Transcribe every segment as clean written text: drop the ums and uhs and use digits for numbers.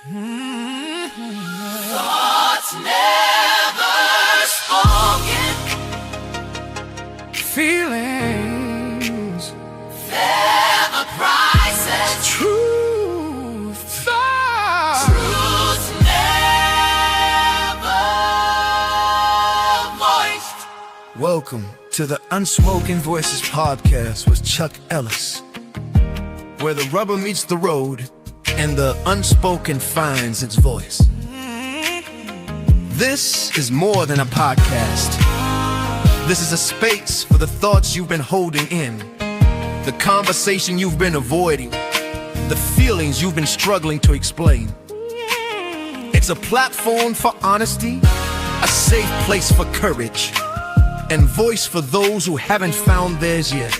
Thoughts never spoken. Feelings never prices. Truth. Truth never voiced. Welcome to the Unspoken Voices Podcast with Chuck Ellis, where the rubber meets the road and the unspoken finds its voice. This is more than a podcast. This is a space for the thoughts you've been holding in, the conversation you've been avoiding, the feelings you've been struggling to explain. It's a platform for honesty, a safe place for courage, and voice for those who haven't found theirs yet.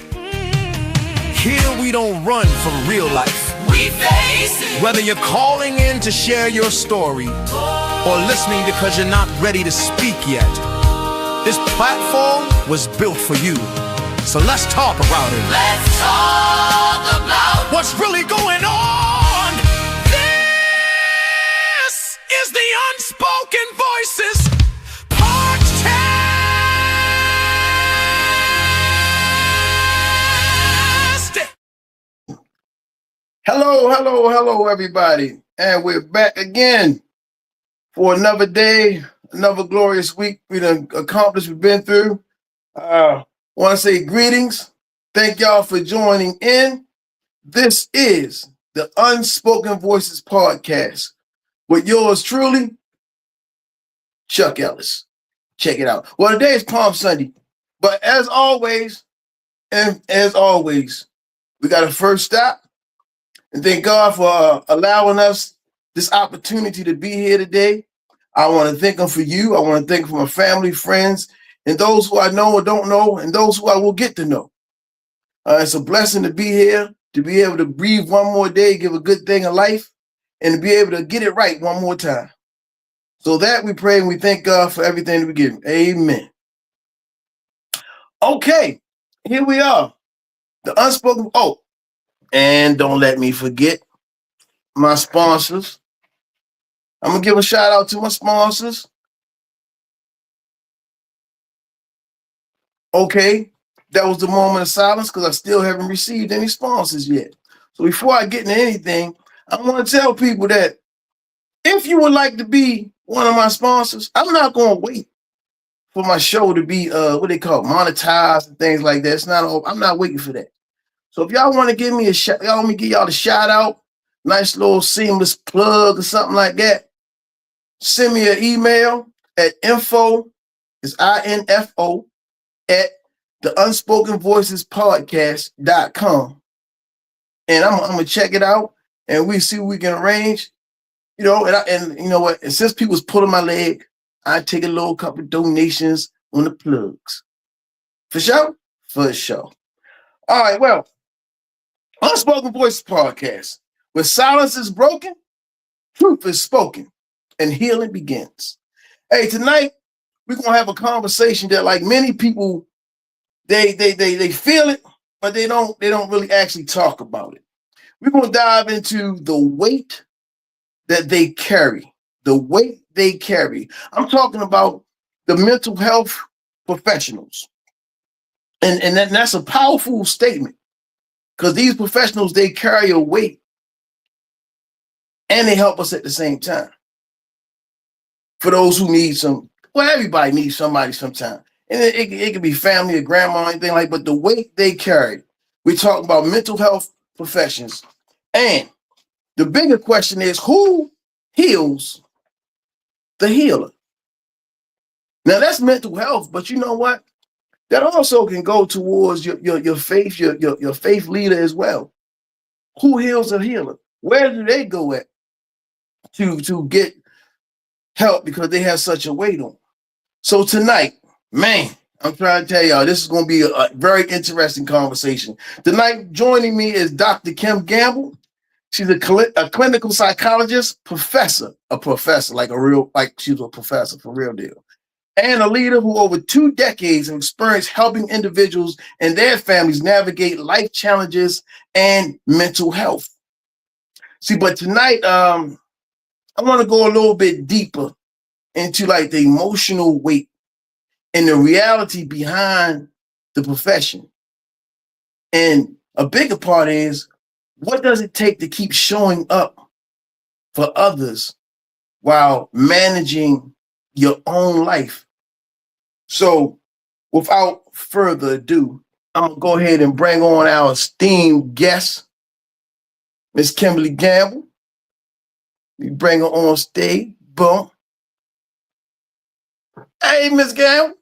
Here we don't run from real life. We face it. Whether you're calling in to share your story or listening because you're not ready to speak yet, this platform was built for you. So let's talk about it. Let's talk about What's really going on? This is the Unspoken Voices Podcast. Hello, everybody. And we're back again for another day, another glorious week we done accomplished, we've been through. Want to say greetings. Thank y'all for joining in. This is the Unspoken Voices Podcast with yours truly, Chuck Ellis. Check it out. Well, today is Palm Sunday, but as always, we got to first stop and thank God for allowing us this opportunity to be here today. I want to thank him for you. I want to thank him for my family, friends, and those who I know or don't know, and those who I will get to know. It's a blessing to be here, to be able to breathe one more day, give a good thing a life, and to be able to get it right one more time. So that we pray and we thank God for everything that we give him. Amen. Okay, here we are. The unspoken. Oh, and don't let me forget my sponsors. I'm going to give a shout out to my sponsors. Okay, that was the moment of silence because I still haven't received any sponsors yet. So before I get into anything, I want to tell people that if you would like to be one of my sponsors, I'm not going to wait for my show to be monetized and things like that. I'm not waiting for that. So if y'all want to give me y'all want me to give y'all a shout out, nice little seamless plug or something like that, send me an email at info at the unspokenvoicespodcast.com. And I'm gonna check it out and we see what we can arrange. You know, and you know what? And since people's pulling my leg, I take a little couple of donations on the plugs. For sure? For sure. All right, well. Unspoken Voices Podcast. When silence is broken, truth is spoken, and healing begins. Hey, tonight we're gonna have a conversation that, like many people, they feel it, but they don't really actually talk about it. We're gonna dive into the weight that they carry. The weight they carry. I'm talking about the mental health professionals, and that's a powerful statement. Because these professionals, they carry a weight and they help us at the same time. For those who need everybody needs somebody sometime. And it could be family or grandma or anything like that, but the weight they carry. We're talking about mental health professions. And the bigger question is, who heals the healer? Now that's mental health, but you know what? That also can go towards your faith, your faith leader as well. Who heals a healer? Where do they go at to get help because they have such a weight on? So tonight, man, I'm trying to tell y'all, this is going to be a very interesting conversation. Tonight, joining me is Dr. Kim Gamble. She's a clinical psychologist, professor, she's a professor for real deal. And a leader who over 2 decades of experience helping individuals and their families navigate life challenges and mental health. See, but tonight, I want to go a little bit deeper into like the emotional weight and the reality behind the profession. And a bigger part is, what does it take to keep showing up for others while managing your own life? So without further ado, I'm going to go ahead and bring on our esteemed guest, Miss Kimberly Gamble. We bring her on stage. Boom. Hey, Miss Gamble.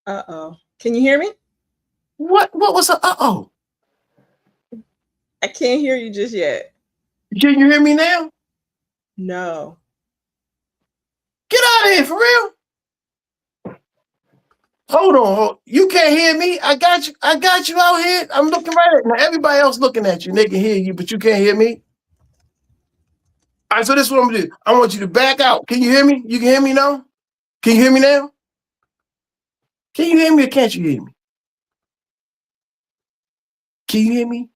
Uh-oh. Can you hear me? What was her? Uh-oh. I can't hear you just yet. Can you hear me now? No. Get out of here, for real. Hold on. You can't hear me? I got you out here. I'm looking right at you. Now, everybody else looking at you. They can hear you, but you can't hear me. All right, so this is what I'm going to do. I want you to back out. Can you hear me? You can hear me now? Can you hear me now? Can you hear me or can't you hear me? Can you hear me?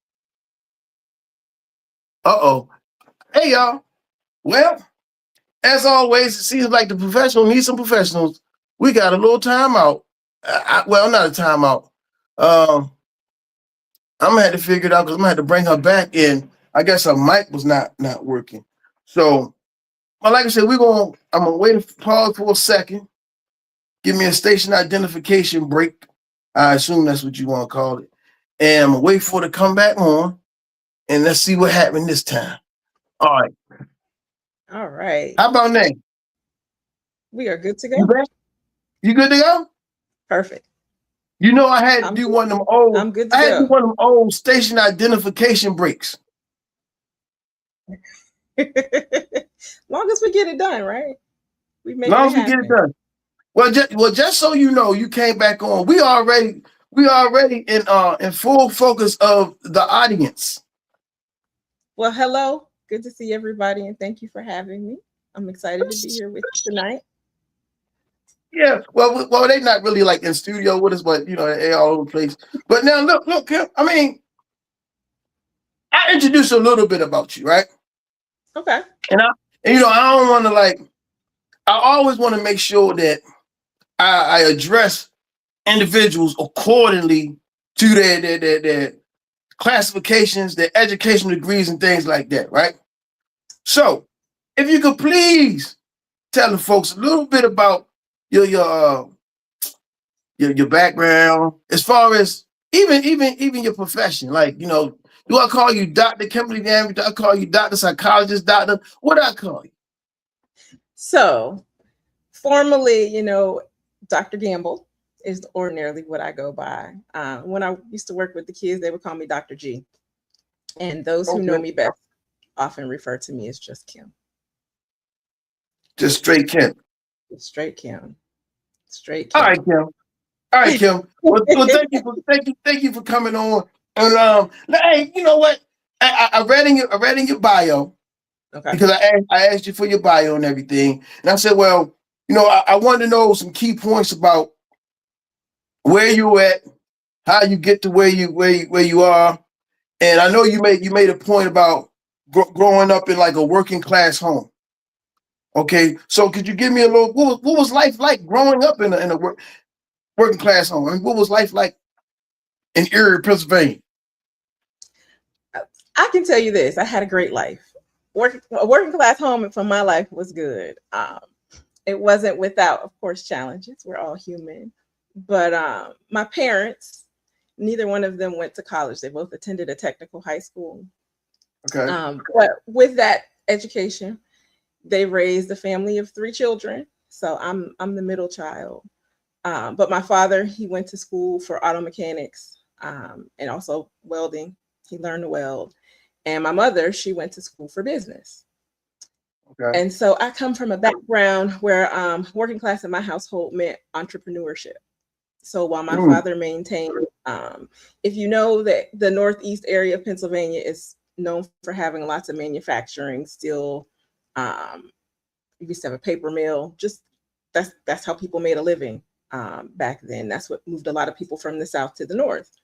Uh-oh. Hey, y'all. Well, as always, it seems like the professional needs some professionals. We got a little timeout. Well, not a timeout. I'm going to have to figure it out because I'm going to have to bring her back in. I guess her mic was not working. So, well, like I said, I'm going to wait and pause for a second. Give me a station identification break. I assume that's what you want to call it. And I'm going to wait for it to come back on. And let's see what happened this time. All right. All right. How about now? We are good to You go. back? You good to go? Perfect. You know, I had to do one of them old. I'm good to I had to go. do one of them old station identification breaks. Long as we get it done, right? We make Long it as we get it happen. done. Well, just so you know, you came back on. We already in full focus of the audience. Well, hello. Good to see everybody, and thank you for having me. I'm excited to be here with you tonight. Yeah. Well, they not really like in studio with us, but you know, they all over the place. But now look, Kim, I mean, I introduced a little bit about you, right? Okay. And you know, I don't want to like. I always want to make sure that I address individuals accordingly to their classifications, their educational degrees, and things like that, right? So, if you could please tell the folks a little bit about your background, as far as even your profession. Like, you know, do I call you Dr. Kimberly Gamble? Do I call you Dr. Psychologist, Doctor? What do I call you? So, formally, you know, Dr. Gamble is ordinarily what I go by. When I used to work with the kids, they would call me Dr. G. And those who know me best often refer to me as just Kim. Just straight Kim. Straight Kim. Straight Kim. All right, Kim. All right, Kim. Well, thank you for coming on. And hey, you know what? I read in your bio, Okay. because I asked you for your bio and everything, and I said, well, you know, I wanted to know some key points about where you at, how you get to where you are, and I know you made a point about growing up in like a working class home. Okay, so could you give me a little what was life like growing up in a working class home? I mean, what was life like in Erie, Pennsylvania? I can tell you this: I had a great life. A working class home for my life was good. It wasn't without, of course, challenges. We're all human. But my parents, neither one of them went to college. They both attended a technical high school. Okay. But with that education, they raised a family of 3 children. So I'm the middle child. But my father, he went to school for auto mechanics and also welding. He learned to weld. And my mother, she went to school for business. Okay. And so I come from a background where working class in my household meant entrepreneurship. So while my father maintained, if you know that the northeast area of Pennsylvania is known for having lots of manufacturing, steel, you used to have a paper mill, just that's how people made a living back then. That's what moved a lot of people from the south to the north.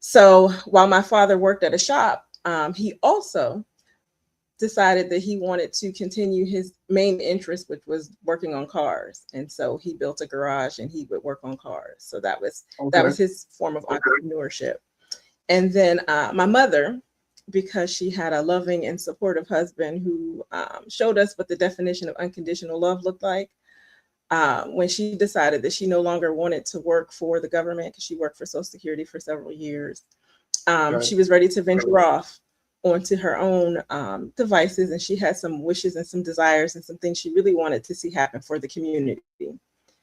So while my father worked at a shop, he also decided that he wanted to continue his main interest, which was working on cars. And so he built a garage and he would work on cars. So that was his form of entrepreneurship. And then my mother, because she had a loving and supportive husband who showed us what the definition of unconditional love looked like, when she decided that she no longer wanted to work for the government, because she worked for Social Security for several years, she was ready to venture off onto her own devices, and she had some wishes and some desires and some things she really wanted to see happen for the community.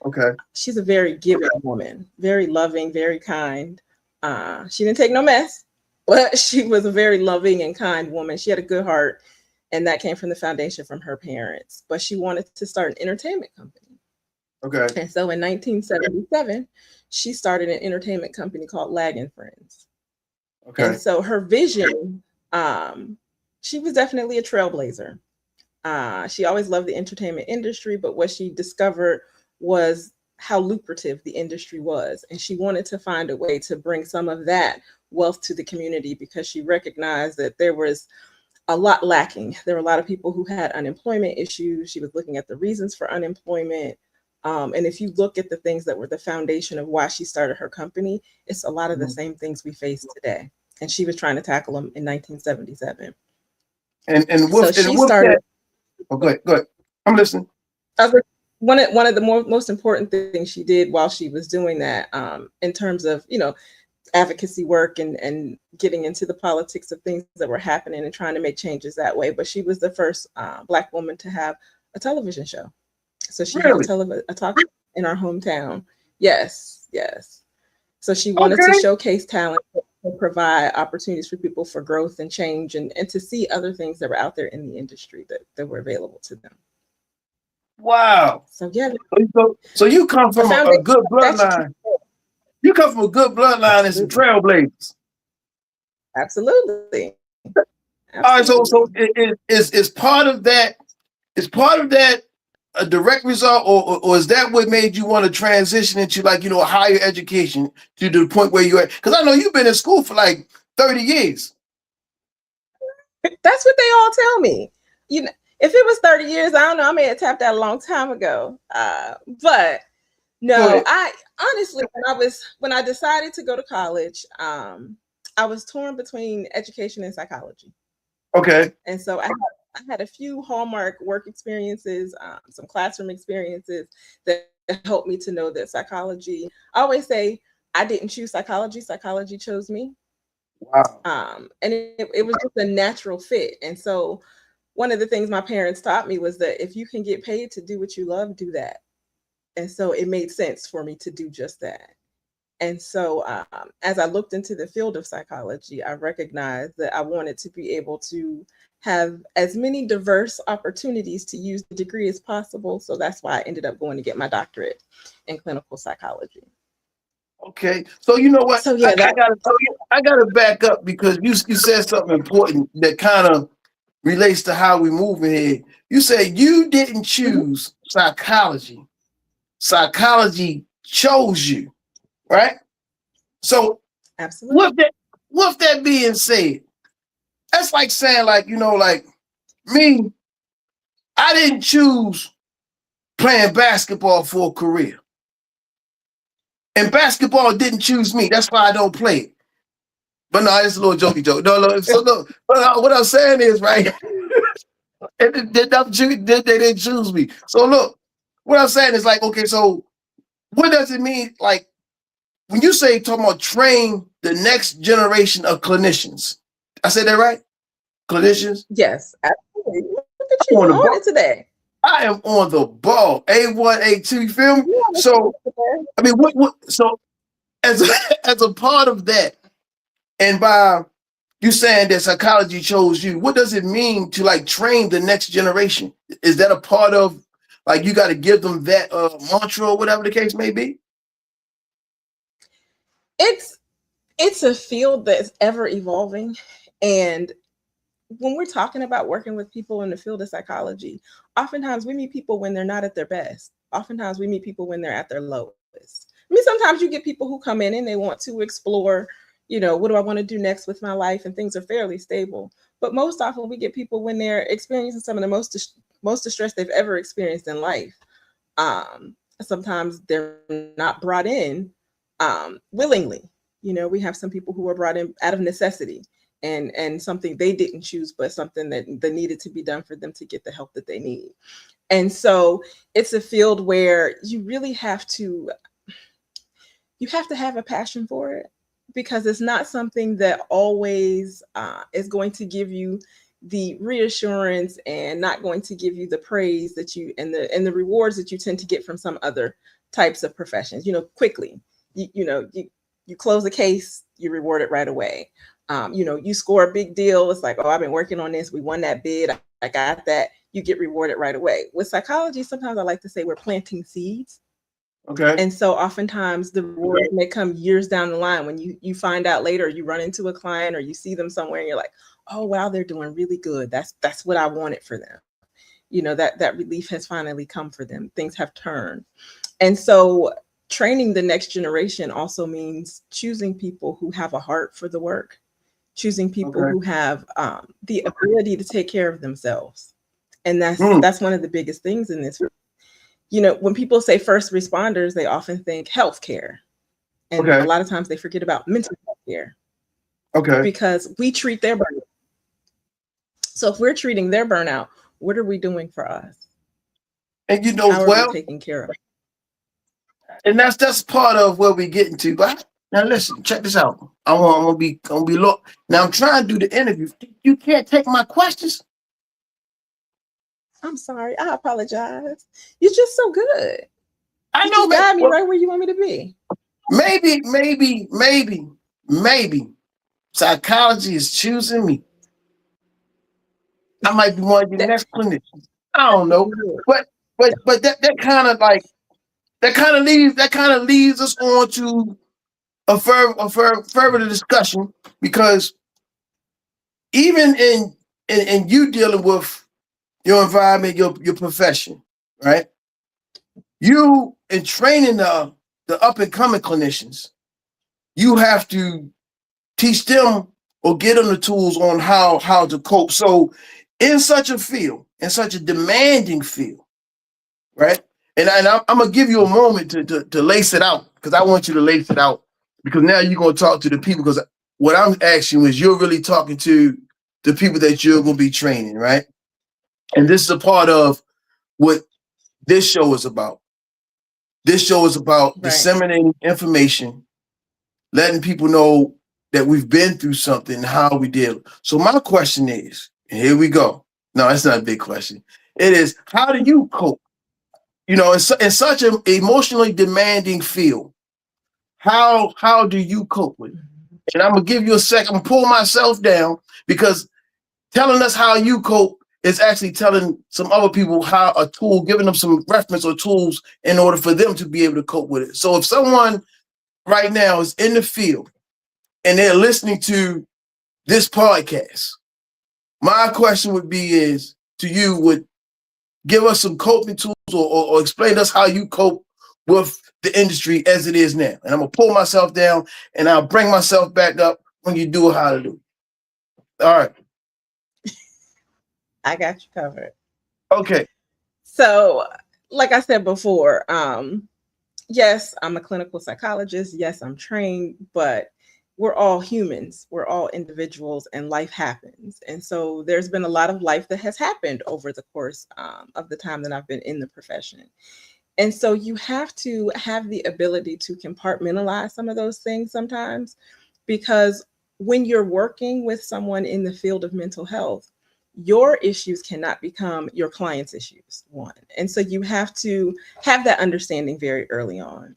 Okay. She's a very giving woman, very loving, very kind. She didn't take no mess, but she was a very loving and kind woman. She had a good heart, and that came from the foundation from her parents. But she wanted to start an entertainment company. Okay. And so in 1977, she started an entertainment company called Lag & Friends. Okay. And so her vision, she was definitely a trailblazer. She always loved the entertainment industry, but what she discovered was how lucrative the industry was. And she wanted to find a way to bring some of that wealth to the community, because she recognized that there was a lot lacking. There were a lot of people who had unemployment issues. She was looking at the reasons for unemployment. And if you look at the things that were the foundation of why she started her company, it's a lot of the same things we face today. And she was trying to tackle them in 1977. Started. Oh, go ahead. I'm listening. One of the most important things she did while she was doing that, in terms of, advocacy work and getting into the politics of things that were happening and trying to make changes that way. But she was the first Black woman to have a television show. So she had a talk in our hometown. Yes. So she wanted to showcase talent, and provide opportunities for people for growth and change, and to see other things that were out there in the industry that were available to them. Wow. So yeah. So you come from a good bloodline. You come from a good bloodline and some trailblazers. Absolutely. All right. So is part of that a direct result, or is that what made you want to transition into a higher education to the point where you're at? Because I know you've been in school for like 30 years. That's what they all tell me. If it was 30 years, I don't know, I may have tapped out a long time ago. But no, I honestly, when I decided to go to college, I was torn between education and psychology. Okay. And so I had a few hallmark work experiences, some classroom experiences that helped me to know that psychology, I always say, I didn't choose psychology, psychology chose me. Wow. And it was just a natural fit. And so one of the things my parents taught me was that if you can get paid to do what you love, do that. And so it made sense for me to do just that. And so as I looked into the field of psychology, I recognized that I wanted to be able to have as many diverse opportunities to use the degree as possible. So that's why I ended up going to get my doctorate in clinical psychology. Okay. So you know what? So yeah, I gotta back up, because you said something important that kind of relates to how we move in here. You said you didn't choose psychology. Psychology chose you, right? So absolutely. With that being said, that's like saying, me, I didn't choose playing basketball for a career. And basketball didn't choose me. That's why I don't play it. But no, it's a little jokey joke. No. So look, what I'm saying is, right, they didn't choose me. So look, what I'm saying is okay, so what does it mean? Like, when you say talking about train the next generation of clinicians, I said that right? Clinicians? Yes, absolutely. Look at you on it today. I am on the ball. A1, A2, you feel me? Yeah, so, I mean, so as a part of that, and by you saying that psychology chose you, what does it mean to train the next generation? Is that a part of you got to give them that mantra or whatever the case may be? It's a field that's ever evolving. And when we're talking about working with people in the field of psychology, oftentimes we meet people when they're not at their best. Oftentimes we meet people when they're at their lowest. I mean, sometimes you get people who come in and they want to explore, what do I want to do next with my life? And things are fairly stable. But most often we get people when they're experiencing some of the most distress they've ever experienced in life. Sometimes they're not brought in willingly. We have some people who are brought in out of necessity and something they didn't choose, but something that needed to be done for them to get the help that they need. And so it's a field where you really have to have a passion for it, because it's not something that always is going to give you the reassurance and not going to give you the praise that you and the rewards that you tend to get from some other types of professions. Quickly, you close a case, you reward it right away. You score a big deal. It's like, oh, I've been working on this. We won that bid. I got that. You get rewarded right away. With psychology, sometimes I like to say we're planting seeds. Okay. And so oftentimes the rewards may come years down the line when you find out later, you run into a client or you see them somewhere and you're like, oh, wow, they're doing really good. That's what I wanted for them. That relief has finally come for them. Things have turned. And so training the next generation also means choosing people who have a heart for the work, choosing people who have the ability to take care of themselves. And that's one of the biggest things in this. When people say first responders, they often think healthcare. And a lot of times they forget about mental health care. Okay. Because we treat their burnout. So if we're treating their burnout, what are we doing for us? And how are we taking care of? And that's part of where we're getting to. But now listen, check this out. I'm gonna be look. Now I'm trying to do the interview. You can't take my questions. I'm sorry. I apologize. You're just so good. I know, you got me right where you want me to be. Maybe psychology is choosing me. I might be one of the next clinicians. I don't know, but that kind of leads us on to a further discussion, because even in you dealing with your environment, your profession, right? You in training the up and coming clinicians, you have to teach them or get them the tools on how to cope. So in such a field, in such a demanding field, right? And I'm gonna give you a moment to lace it out, because I want you to lace it out, because now you're gonna talk to the people, because what I'm asking is you're really talking to the people that you're gonna be training, right? And this is a part of what this show is about. This show is about disseminating information, letting people know that we've been through something, how we deal. So my question is, and here we go. No, it's not a big question. It is, how do you cope? In such an emotionally demanding field, how do you cope with it? And I'm gonna give you a second. I'm gonna pull myself down, because telling us how you cope is actually telling some other people how a tool, giving them some reference or tools in order for them to be able to cope with it. So if someone right now is in the field and they're listening to this podcast, my question would give us some coping tools or explain to us how you cope with the industry as it is now. And I'm gonna pull myself down and I'll bring myself back up when you do how to do. All right. I got you covered. Okay. So, like I said before, yes, I'm a clinical psychologist. Yes, I'm trained, but we're all humans. We're all individuals, and life happens. And so there's been a lot of life that has happened over the course of the time that I've been in the profession. And so you have to have the ability to compartmentalize some of those things sometimes, because when you're working with someone in the field of mental health, your issues cannot become your client's issues, one. And so you have to have that understanding very early on.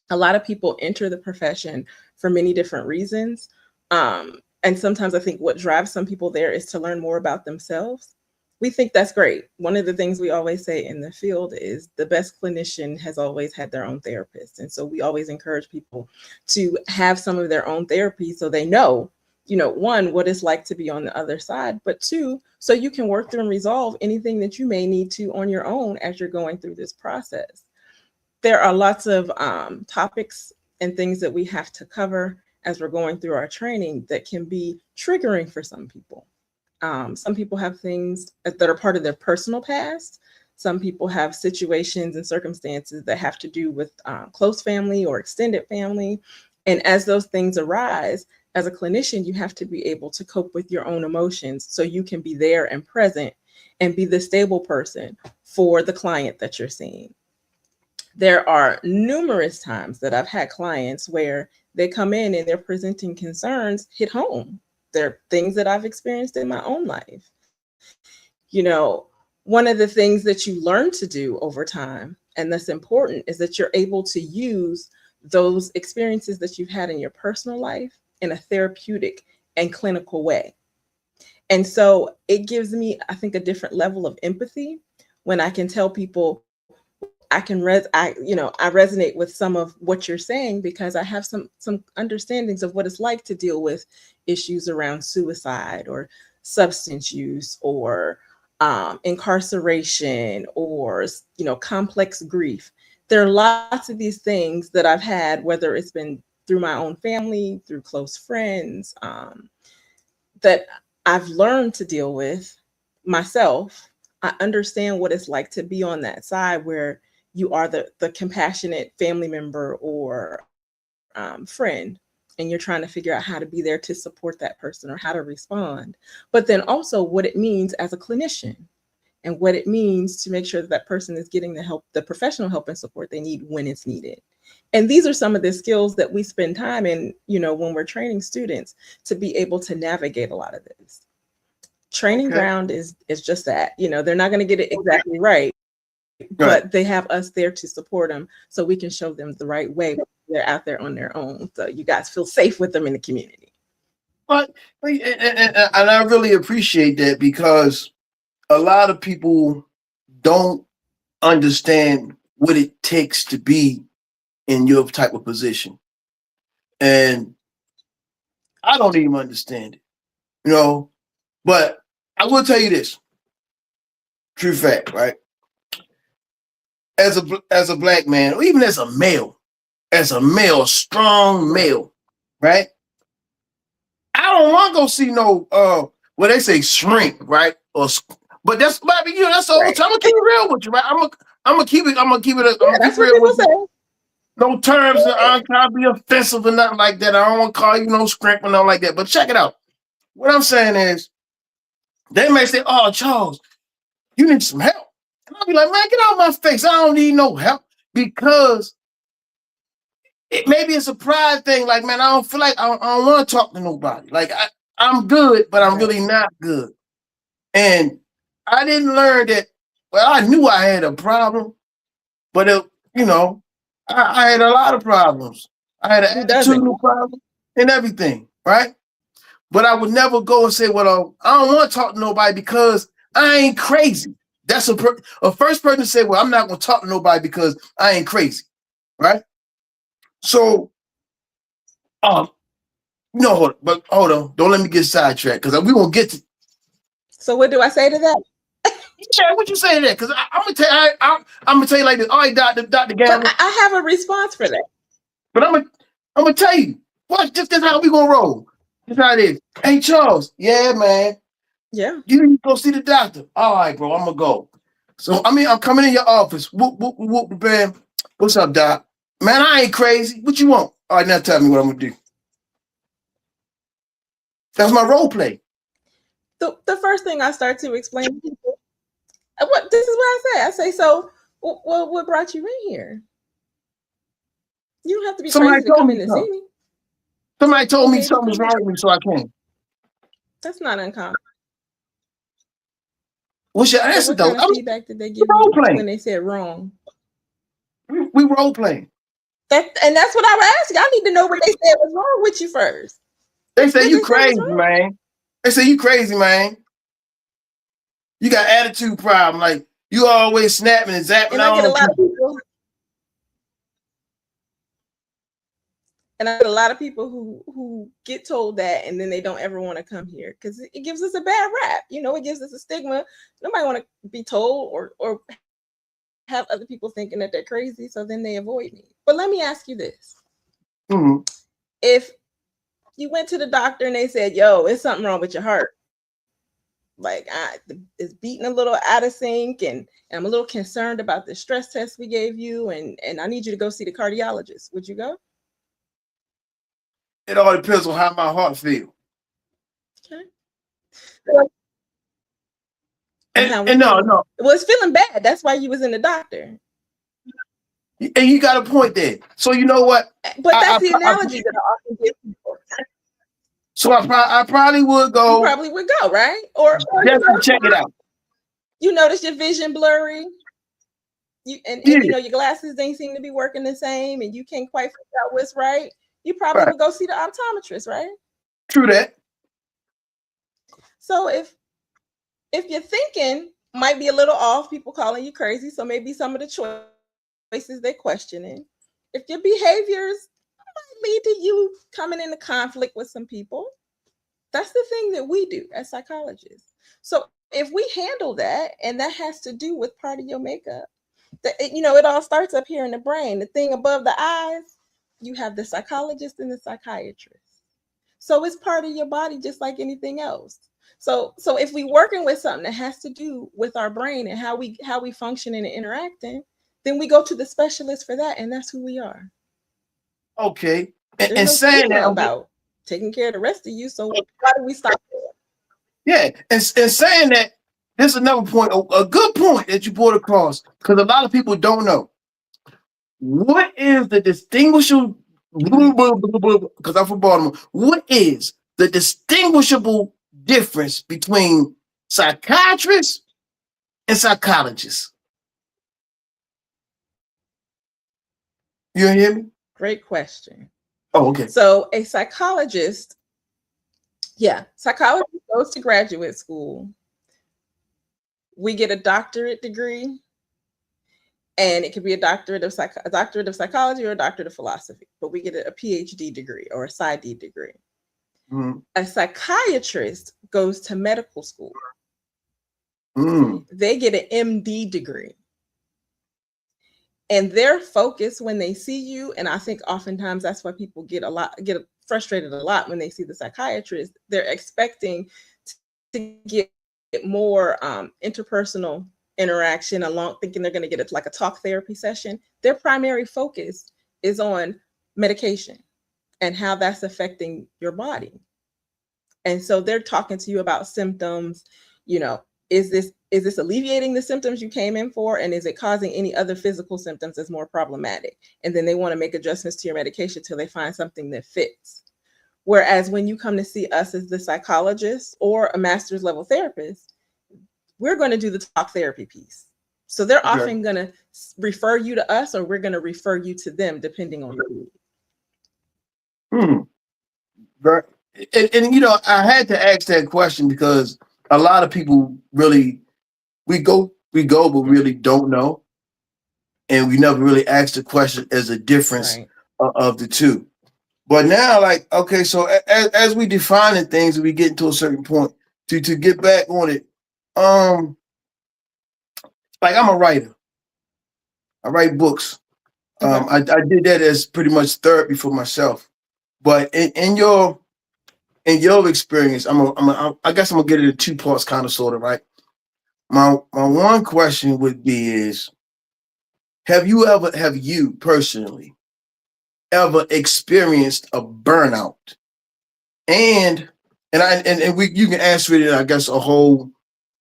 A lot of people enter the profession for many different reasons. And sometimes I think what drives some people there is to learn more about themselves. We think that's great. One of the things we always say in the field is the best clinician has always had their own therapist. And so we always encourage people to have some of their own therapy so they know, one, what it's like to be on the other side, but two, so you can work through and resolve anything that you may need to on your own as you're going through this process. There are lots of topics and things that we have to cover. as we're going through our training that can be triggering for some people. Some people have things that are part of their personal past. Some people have situations and circumstances that have to do with close family or extended family. And as those things arise, as a clinician, you have to be able to cope with your own emotions so you can be there and present and be the stable person for the client that you're seeing. There are numerous times that I've had clients where they come in and they're presenting concerns hit home. They're things that I've experienced in my own life. You know, one of the things that you learn to do over time, and that's important, is that you're able to use those experiences that you've had in your personal life in a therapeutic and clinical way. And so it gives me, I think, a different level of empathy when I can tell people I resonate with some of what you're saying because I have some understandings of what it's like to deal with issues around suicide or substance use or incarceration or, complex grief. There are lots of these things that I've had, whether it's been through my own family, through close friends, that I've learned to deal with myself. I understand what it's like to be on that side where you are the compassionate family member or friend, and you're trying to figure out how to be there to support that person or how to respond. But then also what it means as a clinician and what it means to make sure that person is getting the help, the professional help and support they need when it's needed. And these are some of the skills that we spend time in, when we're training students to be able to navigate a lot of this. Training ground is just that, they're not going to get it exactly right, but they have us there to support them so we can show them the right way. They're out there on their own. So you guys feel safe with them in the community. But and I really appreciate that because a lot of people don't understand what it takes to be in your type of position. And I don't even understand it, but I will tell you this. True fact, right? As a black man, or even as a male, strong male, right? I don't want to go see no what they say shrink, right? But that's all. I'm gonna keep it real with you, right? I'm gonna keep it real with you. No terms, I'm trying to be offensive or nothing like that. I don't want to call you no scrimp or nothing like that. But check it out. What I'm saying is, they may say, "Oh, Charles, you need some help." And I'll be like, "Man, get out of my face. I don't need no help." Because maybe it's a pride thing. Like, man, I don't feel like I don't want to talk to nobody. Like, I'm good, but I'm really not good. And I didn't learn that. Well, I knew I had a problem, but I had a lot of problems. I had an attitudinal problem and everything, right? But I would never go and say, "Well, I don't want to talk to nobody because I ain't crazy." That's a first person to say, "Well, I'm not going to talk to nobody because I ain't crazy," right? So, hold on. Don't let me get sidetracked because we won't get to. So what do I say to that? Yeah, what you say to that? Because I'm gonna tell you like this. All right, Dr. Gamble. But I have a response for that. But I'm gonna tell you. What? This is how we gonna roll. This is how it is. Hey, Charles. Yeah, man. Yeah. You need to go see the doctor. All right, bro. I'm gonna go. So I'm coming in your office. Whoop, whoop, whoop, bam. What's up, doc? Man, I ain't crazy. What you want? All right, now tell me what I'm gonna do. That's my role play. The first thing I start to explain to people, this is what I say. So, well, what brought you in here? You don't have to be crazy to come in and see me. Somebody told me something was wrong with me, so I came. That's not uncommon. What's your answer, though? What kind of feedback did they give you when they said wrong? We role playing. And that's what I was asking. I need to know what they said was wrong with you first. They say you crazy, man. They say you crazy, man. You got attitude problem. Like, you always snapping and zapping. And I get a lot of people. And I get a lot of people who get told that and then they don't ever want to come here because it gives us a bad rap. It gives us a stigma. Nobody want to be told or have other people thinking that they're crazy, so then they avoid me. But let me ask you this. Mm-hmm. If You went to the doctor and they said, yo, it's something wrong with your heart. Like it's beating a little out of sync, and I'm a little concerned about the stress test we gave you, and I need you to go see the cardiologist. Would you go? It all depends on how my heart feels. Okay. And no. Well, it's feeling bad. That's why you was in the doctor. And you got a point there. So you know what? But that's the analogy that I often give people. So I probably would go. You probably would go, right? Or just to check it out. You notice your vision blurry. You know your glasses don't seem to be working the same, and you can't quite figure out what's right. You probably would go see the optometrist, right? True that. So if your thinking might be a little off, people calling you crazy, so maybe some of the choices they're questioning. If your behaviors might lead to you coming into conflict with some people, that's the thing that we do as psychologists. So if we handle that, and that has to do with part of your makeup, it all starts up here in the brain. The thing above the eyes, you have the psychologist and the psychiatrist. So it's part of your body, just like anything else. So if we're working with something that has to do with our brain and how we function and interacting, then we go to the specialist for that, and that's who we are. Okay. And saying that about taking care of the rest of you. So why do we stop there? Yeah, and saying that, there's another point, a good point that you brought across, because a lot of people don't know. What is the distinguishable, because I'm from Baltimore, what is the distinguishable difference between psychiatrists and psychologists? You hear me? Great question. Oh, okay. So a psychologist goes to graduate school. We get a doctorate degree, and it could be a doctorate of psychology or a doctorate of philosophy, but we get a PhD degree or a PsyD degree. Mm-hmm. A psychiatrist goes to medical school. They get an MD degree. And their focus when they see you, and I think oftentimes that's why people get frustrated a lot when they see the psychiatrist. They're expecting to get more interpersonal interaction thinking they're going to get like a talk therapy session. Their primary focus is on medication and how that's affecting your body. And so they're talking to you about symptoms. Is this alleviating the symptoms you came in for? And is it causing any other physical symptoms that's more problematic? And then they want to make adjustments to your medication till they find something that fits. Whereas when you come to see us as the psychologist or a master's level therapist, we're going to do the talk therapy piece. So they're often going to refer you to us, or we're going to refer you to them, depending on who. And I had to ask that question because a lot of people really, we go, but really don't know. And we never really asked the question as a difference of the two. But now, okay, so as we defining things and we get to a certain point, to get back on it, I'm a writer. I write books. I did that as pretty much therapy for myself. But in your experience, I guess I'm gonna get it in two parts, kind of, sort of, right? My one question would be is, have you personally ever experienced a burnout? And you can answer it in, I guess, a whole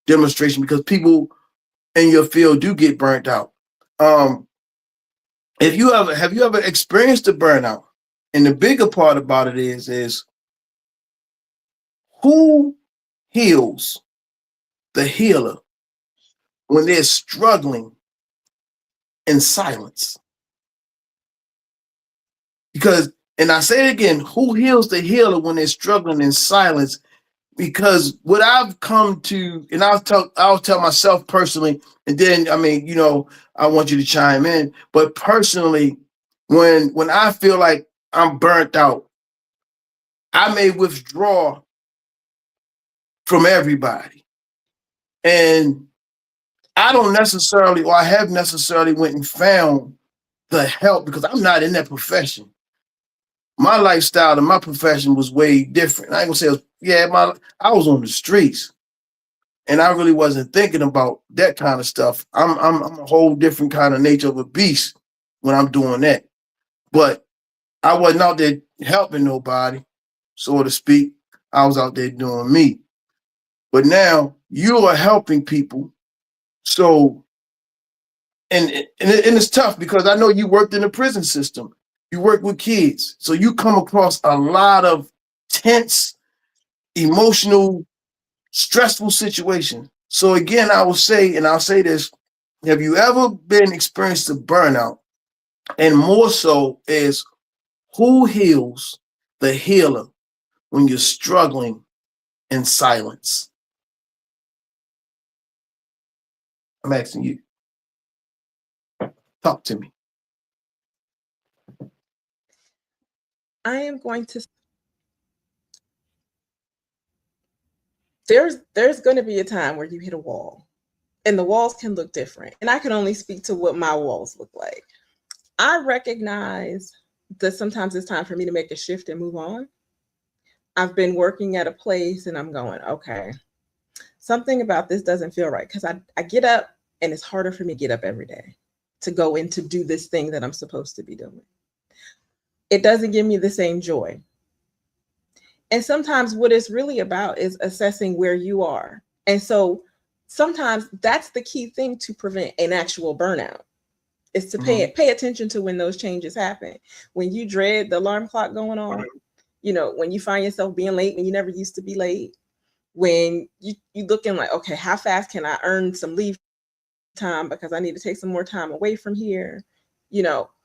demonstration, because people in your field do get burnt out. Have you ever experienced a burnout? And the bigger part about it is who heals the healer when they're struggling in silence? Because, and I say it again, who heals the healer when they're struggling in silence? Because what I've come to, and I'll tell myself personally, and then, I want you to chime in, but personally, when I feel like I'm burnt out, I may withdraw from everybody. And I don't necessarily, or I have necessarily went and found the help, because I'm not in that profession. my lifestyle and my profession was way different. I ain't gonna say I was on the streets, and I really wasn't thinking about that kind of stuff. I'm a whole different kind of nature of a beast when I'm doing that. But I wasn't out there helping nobody, so to speak. I was out there doing me. But now you are helping people. So, and it's tough because I know you worked in the prison system. You work with kids. So you come across a lot of tense, emotional, stressful situations. So again, I will say, and I'll say this, have you ever been experienced a burnout? And more so is, who heals the healer when you're struggling in silence? I'm asking you. Talk to me. I am going to. There's going to be a time where you hit a wall, and the walls can look different. And I can only speak to what my walls look like. I recognize that sometimes it's time for me to make a shift and move on. I've been working at a place and I'm going, okay, something about this doesn't feel right, because I get up and it's harder for me to get up every day to go in to do this thing that I'm supposed to be doing. It doesn't give me the same joy. And sometimes what it's really about is assessing where you are. And so sometimes that's the key thing to prevent an actual burnout, is to pay attention to when those changes happen. When you dread the alarm clock going on, when you find yourself being late when you never used to be late, when you looking like, okay, how fast can I earn some leave time because I need to take some more time away from here?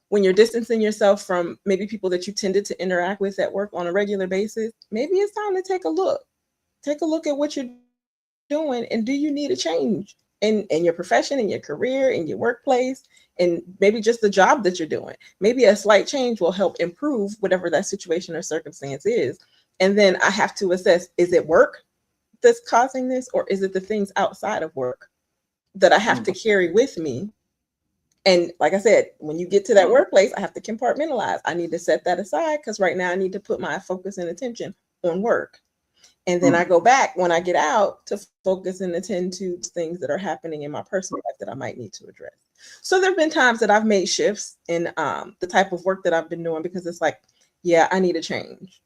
When you're distancing yourself from maybe people that you tended to interact with at work on a regular basis, maybe it's time to take a look. Take a look at what you're doing, and do you need a change in your profession, in your career, in your workplace, and maybe just the job that you're doing? Maybe a slight change will help improve whatever that situation or circumstance is. And then I have to assess, is it work that's causing this, or is it the things outside of work that I have to carry with me? And like I said, when you get to that workplace, I have to compartmentalize. I need to set that aside because right now I need to put my focus and attention on work. And then I go back when I get out to focus and attend to things that are happening in my personal life that I might need to address. So there have been times that I've made shifts in the type of work that I've been doing, because it's like, yeah, I need a change.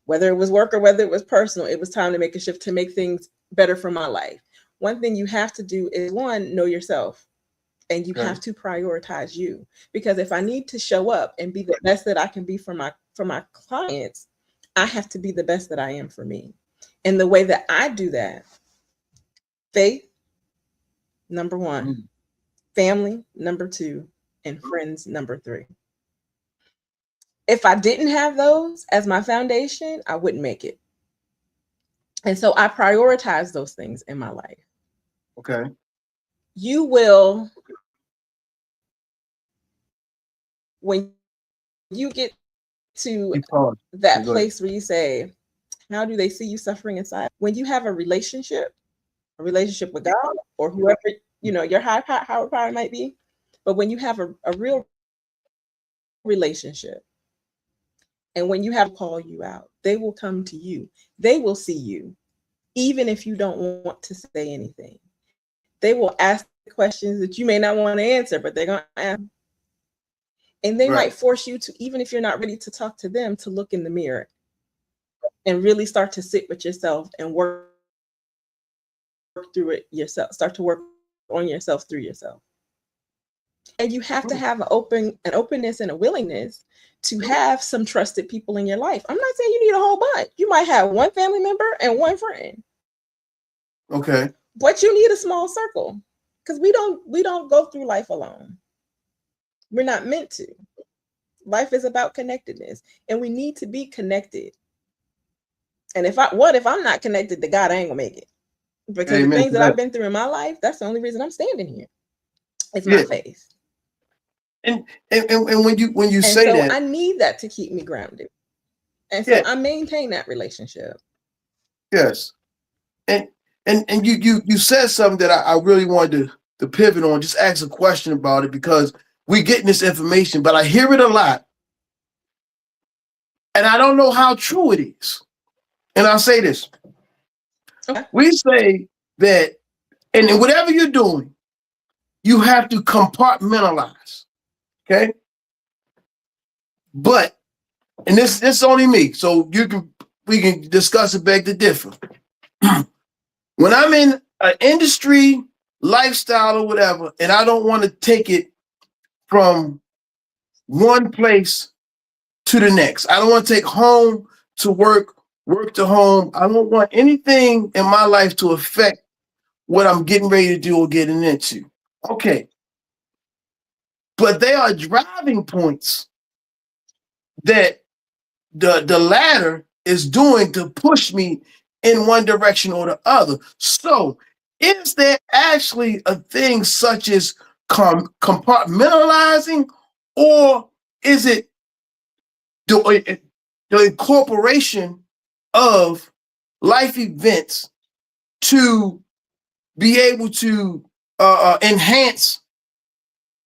Whether it was work or whether it was personal, it was time to make a shift to make things better for my life. One thing you have to do is, one, know yourself. And you have to prioritize you, because if I need to show up and be the best that I can be for my clients, I have to be the best that I am for me. And the way that I do that, faith, number 1, family, number 2, and friends, number 3. If I didn't have those as my foundation, I wouldn't make it. And so I prioritize those things in my life. Okay. You will, when you get to that place where you say, how do they see you suffering inside? When you have a relationship with God or whoever, your higher power might be, but when you have a real relationship, and when you have to call you out, they will come to you. They will see you, even if you don't want to say anything. They will ask questions that you may not want to answer, but they're going to ask. And they might force you to, even if you're not ready to talk to them, to look in the mirror and really start to sit with yourself and work through it yourself. Start to work on yourself through yourself. And you have to have an openness and a willingness to have some trusted people in your life. I'm not saying you need a whole bunch. You might have one family member and one friend. Okay. But you need a small circle, because we don't go through life alone. We're not meant to. Life is about connectedness, and we need to be connected. And if I'm not connected to God, I ain't gonna make it. Because the things that I've been through in my life, that's the only reason I'm standing here. It's my faith. And when you say that, I need that to keep me grounded. And so I maintain that relationship. Yes. And you said something that I really wanted to pivot on, just ask a question about it, because we getting this information, but I hear it a lot. and I don't know how true it is. And I'll say this. Okay. We say that, and whatever you're doing, you have to compartmentalize. Okay? But, and this is only me, so we can discuss it back to differ. When I'm in an industry, lifestyle, or whatever, and I don't want to take it from one place to the next. I don't want to take home to work, work to home. I don't want anything in my life to affect what I'm getting ready to do or getting into. Okay. But they are driving points that the ladder is doing to push me in one direction or the other. So is there actually a thing such as compartmentalizing, or is it the incorporation of life events to be able to enhance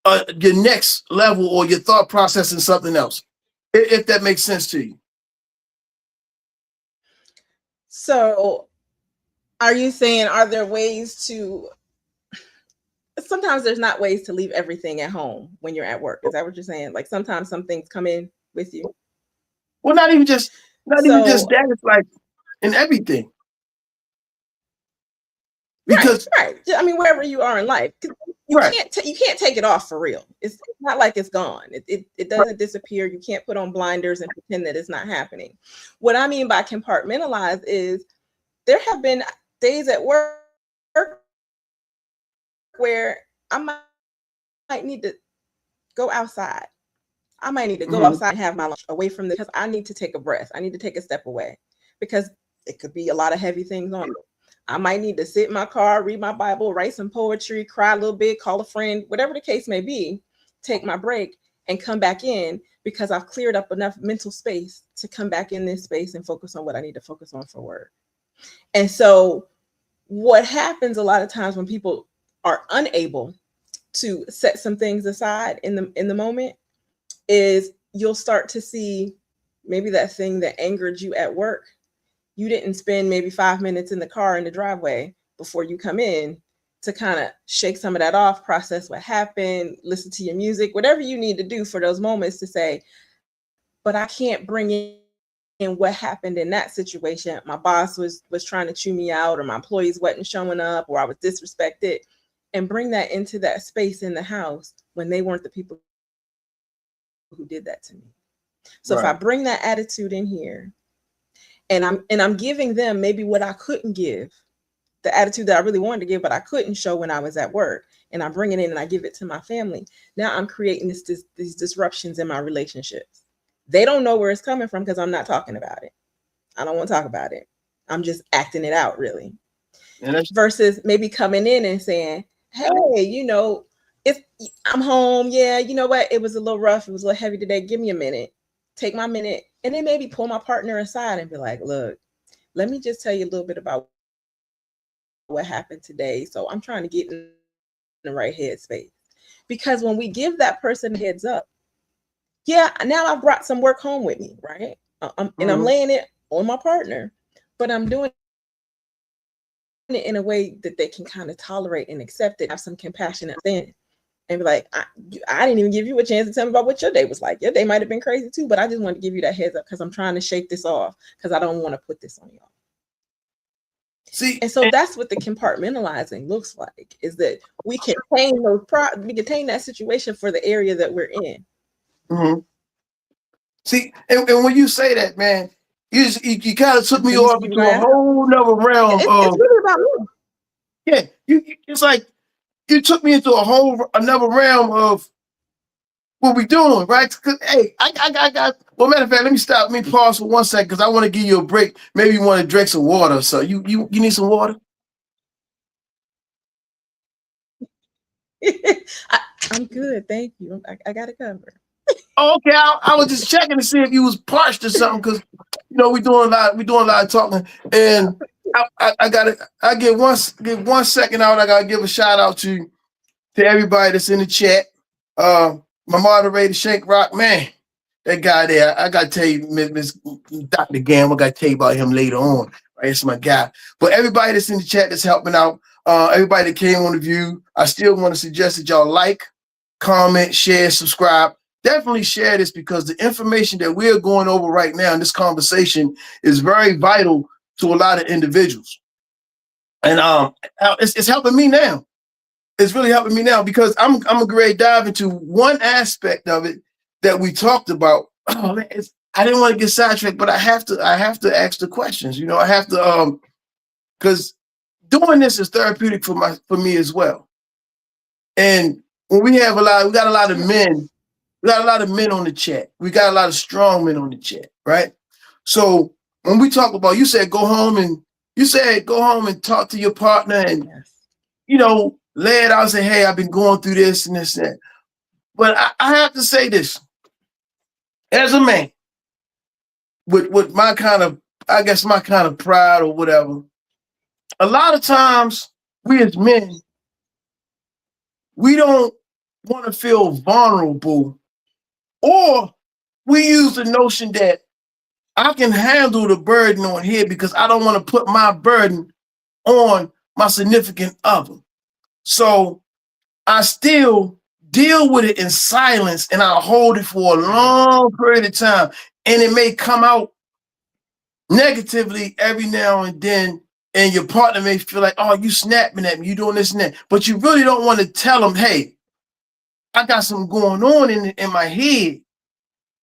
your next level or your thought process in something else, if that makes sense to you? So are you saying, are there ways to, sometimes there's not ways to leave everything at home when you're at work? Is that what you're saying? Like sometimes some things come in with you? Well, not even just that. It's like in everything. Because right. I mean, wherever you are in life, you can't take it off for real. It's not like it's gone. It doesn't disappear. You can't put on blinders and pretend that it's not happening. What I mean by compartmentalize is there have been days at work where I might need to go outside. I might need to go outside and have my lunch away from this, because I need to take a breath. I need to take a step away because it could be a lot of heavy things on it. I might need to sit in my car, read my Bible, write some poetry, cry a little bit, call a friend, whatever the case may be, take my break and come back in because I've cleared up enough mental space to come back in this space and focus on what I need to focus on for work. And so what happens a lot of times when people are unable to set some things aside in the moment is you'll start to see maybe that thing that angered you at work. You didn't spend maybe 5 minutes in the car in the driveway before you come in to kind of shake some of that off, process what happened, listen to your music, whatever you need to do for those moments to say, but I can't bring in what happened in that situation. My boss was trying to chew me out, or my employees wasn't showing up, or I was disrespected, and bring that into that space in the house when they weren't the people who did that to me. So if I bring that attitude in here, and I'm giving them maybe what I couldn't give, the attitude that I really wanted to give, but I couldn't show when I was at work, and I bring it in and I give it to my family. Now I'm creating these disruptions in my relationships. They don't know where it's coming from because I'm not talking about it. I don't want to talk about it. I'm just acting it out, really. Versus maybe coming in and saying, hey, I'm home. Yeah, you know what? It was a little rough. It was a little heavy today. Give me a minute. Take my minute. And then maybe pull my partner aside and be like, look, let me just tell you a little bit about what happened today. So I'm trying to get in the right headspace. Because when we give that person a heads up, yeah, now I've brought some work home with me, right? And I'm laying it on my partner, but I'm doing it in a way that they can kind of tolerate and accept it, have some compassion and understanding. And be like, I didn't even give you a chance to tell me about what your day was like. Your day might have been crazy too, but I just wanted to give you that heads up because I'm trying to shake this off because I don't want to put this on y'all. See, and so that's what the compartmentalizing looks like, is that we contain we contain that situation for the area that we're in. Mm-hmm. See, and when you say that, man, you kind of took me off into a whole nother realm. It's really about me. Yeah, it's like you took me into another realm of what we doing, right? Because hey, I got. Well, matter of fact, let me pause for 1 second because I want to give you a break. Maybe you want to drink some water. So you need some water? I'm good, thank you. I got it covered. Oh, okay, I was just checking to see if you was parched or something because we doing a lot of talking, and I give 1 second out. I gotta give a shout out to everybody that's in the chat. My moderator, Shake Rock, man, that guy there, I got to tell you, Miss Dr. Gamble, I got to tell you about him later on. Right, it's my guy. But everybody that's in the chat that's helping out, everybody that came on the view, I still want to suggest that y'all like, comment, share, subscribe. Definitely share this because the information that we're going over right now in this conversation is very vital to a lot of individuals. And it's helping me now. It's really helping me now because I'm gonna grade dive into one aspect of it that we talked about. Oh, man, I didn't want to get sidetracked, but I have to ask the questions. You know, I have to because doing this is therapeutic for me as well. And when we got a lot of men. We got a lot of men on the chat. We got a lot of strong men on the chat, right? So when we talk about, you said go home and talk to your partner and, you know, lay it out and say, hey, I've been going through this and this and that. But I have to say this, as a man, with my kind of pride or whatever, a lot of times we as men, we don't want to feel vulnerable. Or we use the notion that I can handle the burden on here because I don't want to put my burden on my significant other. So I still deal with it in silence and I'll hold it for a long period of time. And it may come out negatively every now and then. And your partner may feel like, oh, you snapping at me, you doing this and that. But you really don't want to tell them, hey, I got something going on in my head.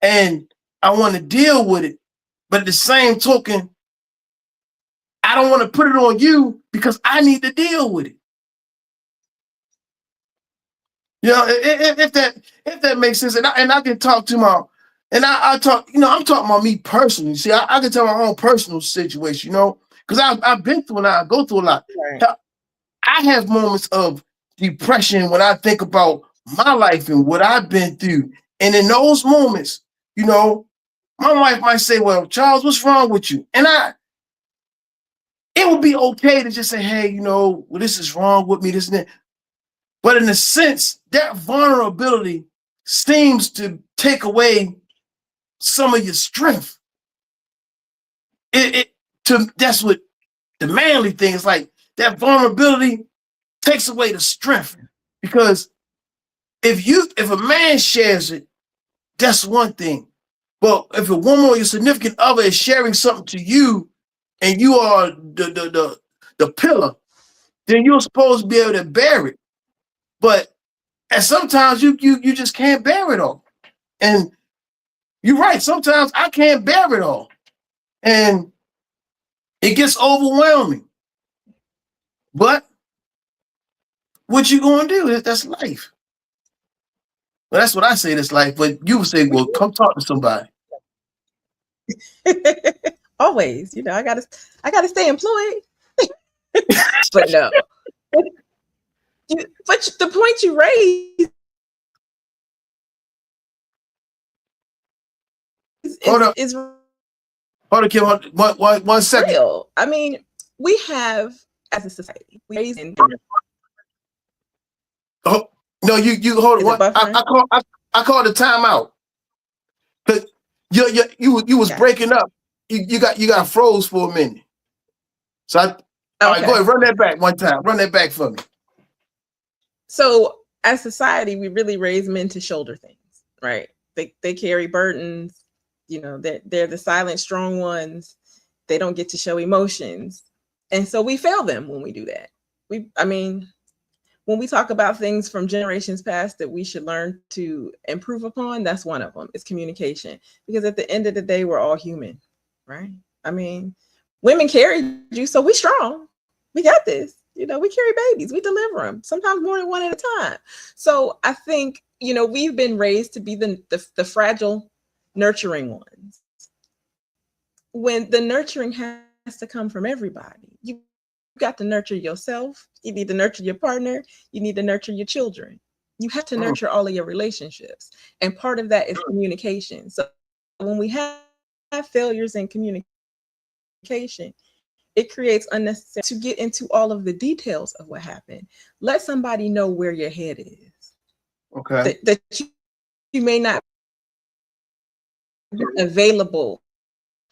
And I want to deal with it. But at the same token, I don't want to put it on you because I need to deal with it. You know, if that makes sense. And I can talk to I talk, you know, I'm talking about me personally. See, I can tell my own personal situation, you know, because I've been through and I go through a lot. Right. I have moments of depression when I think about my life and what I've been through. And in those moments, you know, my wife might say, well, Charles, what's wrong with you? And it would be okay to just say, hey, you know, well, this is wrong with me, this and that. But in a sense, that vulnerability seems to take away some of your strength. That's what the manly thing is like. That vulnerability takes away the strength. Because if a man shares it, that's one thing. But if a woman or your significant other is sharing something to you and you are the pillar, then you're supposed to be able to bear it. But and sometimes you just can't bear it all. And you're right, sometimes I can't bear it all. And it gets overwhelming. But what you gonna do? That's life. Well, that's what I say, that's life. But you would say, well, come talk to somebody. Always, you know, I gotta stay employed. But no. But the point you raised is Hold on, Kim. One second. Real. I mean, we have as a society. Oh no, you hold on. I called the timeout. But you was breaking up. You got froze for a minute. So all right, go ahead, run that back one time. Run that back for me. So as society, we really raise men to shoulder things, right? They carry burdens, you know, they're the silent, strong ones. They don't get to show emotions. And so we fail them when we do that. When we talk about things from generations past that we should learn to improve upon, that's one of them. It's communication. Because at the end of the day, we're all human, right? I mean, women carry you, so we're strong. We got this. You know, we carry babies, we deliver them, sometimes more than one at a time. So I think, you know, we've been raised to be the fragile, nurturing ones. When the nurturing has to come from everybody. You got to nurture yourself. You need to nurture your partner. You need to nurture your children. You have to nurture all of your relationships. And part of that is communication. So when we have failures in communication, it creates unnecessary to get into all of the details of what happened. Let somebody know where your head is. Okay. That you may not available.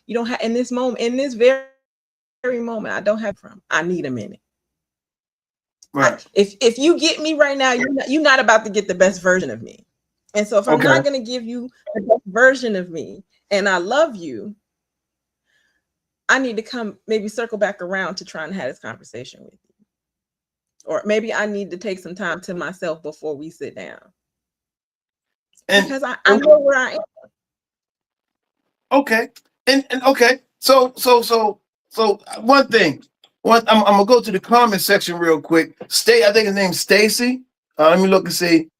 You don't have in this moment, in this very moment, I don't have from. I need a minute. Right. If you get me right now, you're not about to get the best version of me. And so if I'm not going to give you the best version of me and I love you, I need to maybe circle back around to try and have this conversation with you. Or maybe I need to take some time to myself before we sit down. Because I know where I am. Okay. And okay. So one thing. I'm gonna go to the comment section real quick. I think his name's Stacy. Let me look and see.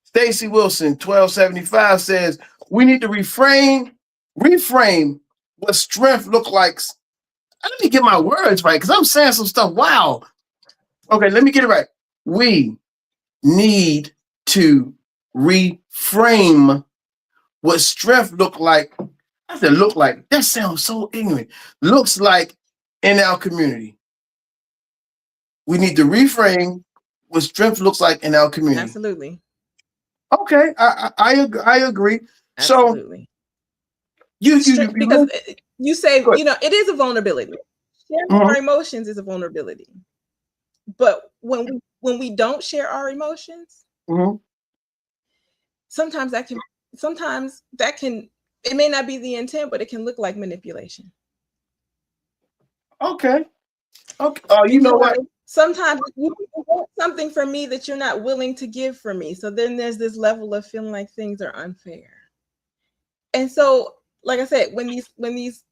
Stacy Wilson, 1275 says we need to reframe what strength look like. Let me get my words right because I'm saying some stuff. Wow. Okay, let me get it right. We need to reframe what strength look like. I said look like. That sounds so ignorant. Looks like in our community. We need to reframe what strength looks like in our community. Absolutely. Okay, I agree. Absolutely. So because you say, it is a vulnerability. Sharing our emotions is a vulnerability. But when we don't share our emotions, sometimes that can it may not be the intent, but it can look like manipulation. Okay. You know what? Sometimes you want something from me that you're not willing to give for me. So then there's this level of feeling like things are unfair. And so, like I said, when these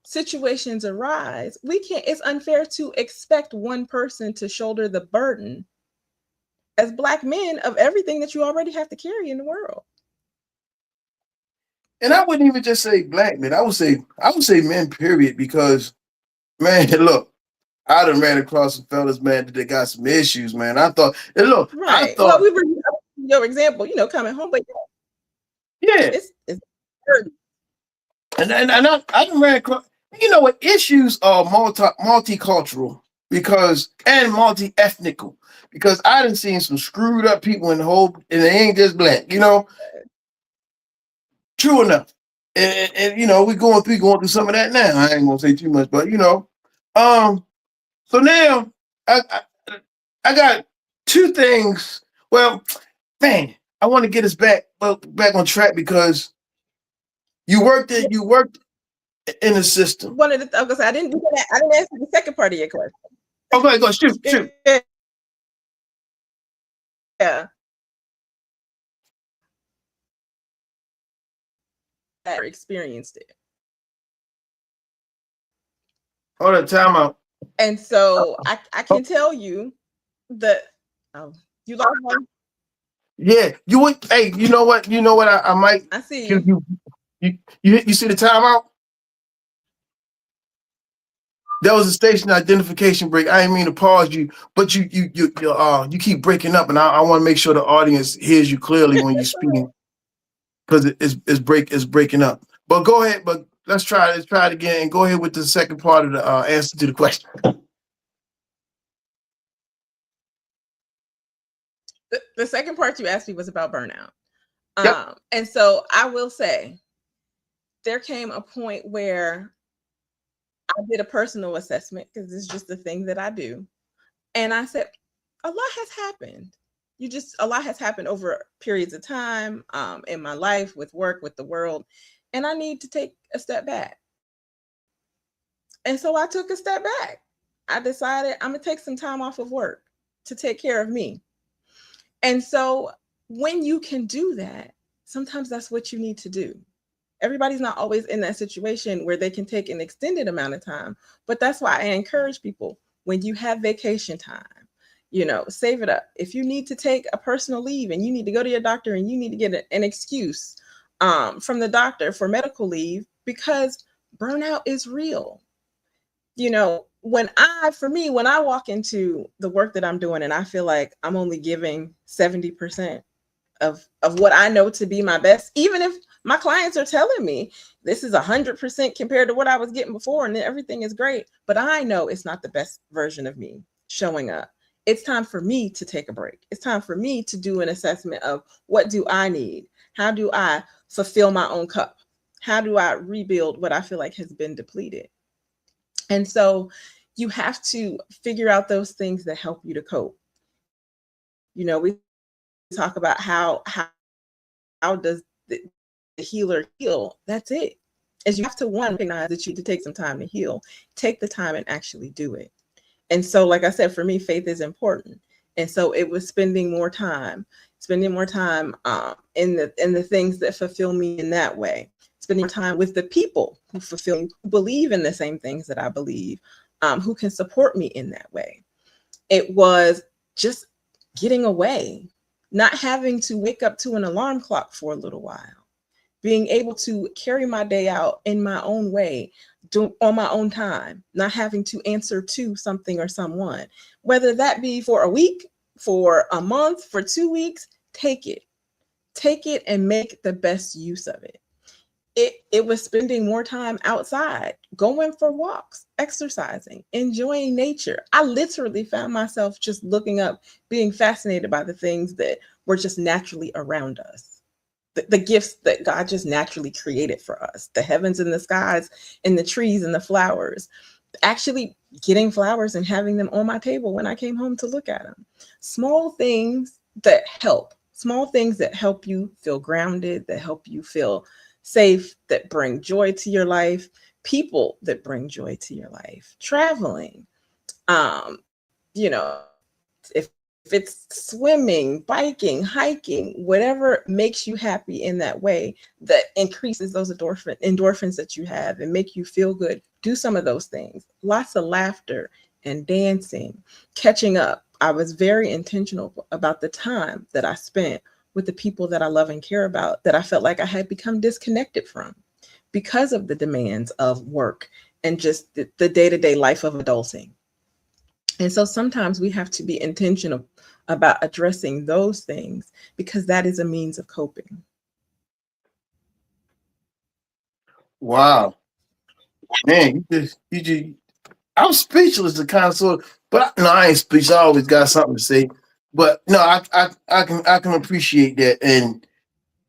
situations arise, it's unfair to expect one person to shoulder the burden as Black men of everything that you already have to carry in the world. And I wouldn't even just say Black men. I would say men, period, because man, look, I done ran across some fellas, man, that they got some issues, man. I thought, right. Well, we were your example, coming home, but yeah, it's and I done ran across. What issues are multicultural and multi-ethnical because I done seen some screwed up people and they ain't just Black, True enough, and we going through some of that now. I ain't gonna say too much, but so now I got two things. Well, man, I want to get us back on track because you worked in the system. One of the I didn't answer the second part of your question. Okay, go shoot. Yeah. I experienced it. Hold on, time out. And so I can tell you that you lost one. Yeah, you would. Hey, you know what? I might. I see you. You see the timeout? That was a station identification break. I didn't mean to pause you, but you keep breaking up, and I want to make sure the audience hears you clearly when you're speaking because it's breaking up. But go ahead. But let's try it again, and go ahead with the second part of the answer to the question. The second part you asked me was about burnout. Yep. And so I will say there came a point where I did a personal assessment because it's just the thing that I do. And I said, a lot has happened. A lot has happened over periods of time in my life, with work, with the world. And I need to take a step back. And so I took a step back. I decided I'm going to take some time off of work to take care of me. And so when you can do that, sometimes that's what you need to do. Everybody's not always in that situation where they can take an extended amount of time. But that's why I encourage people, when you have vacation time, save it up. If you need to take a personal leave and you need to go to your doctor and you need to get an excuse from the doctor for medical leave, because burnout is real. When I walk into the work that I'm doing and I feel like I'm only giving 70% of what I know to be my best, even if my clients are telling me this is 100% compared to what I was getting before and everything is great, but I know it's not the best version of me showing up. It's time for me to take a break. It's time for me to do an assessment of what do I need? How do I fulfill my own cup? How do I rebuild what I feel like has been depleted? And so you have to figure out those things that help you to cope. You know, we talk about how does the healer heal? That's it. Is you have to recognize that you need to take some time to heal. Take the time and actually do it. And so, like I said, for me, faith is important. And so it was spending more time in the things that fulfill me in that way. Spending time with the people who fulfill me, who believe in the same things that I believe, who can support me in that way. It was just getting away, not having to wake up to an alarm clock for a little while, being able to carry my day out in my own way, on my own time, not having to answer to something or someone, whether that be for a week, for a month, for 2 weeks. Take it and make the best use of it. It was spending more time outside, going for walks, exercising, enjoying nature. I literally found myself just looking up, being fascinated by the things that were just naturally around us. The gifts that God just naturally created for us, the heavens and the skies and the trees and the flowers, actually getting flowers and having them on my table when I came home to look at them. Small things that help you feel grounded, that help you feel safe, that bring joy to your life, people that bring joy to your life, traveling, if it's swimming, biking, hiking, whatever makes you happy in that way, that increases those endorphins that you have and make you feel good. Do some of those things. Lots of laughter and dancing, catching up. I was very intentional about the time that I spent with the people that I love and care about, that I felt like I had become disconnected from because of the demands of work and just the day-to-day life of adulting. And so sometimes we have to be intentional about addressing those things, because that is a means of coping. Wow, man, I'm speechless. The kind of sort, but no, I ain't speechless. I always got something to say. But no, I can appreciate that, and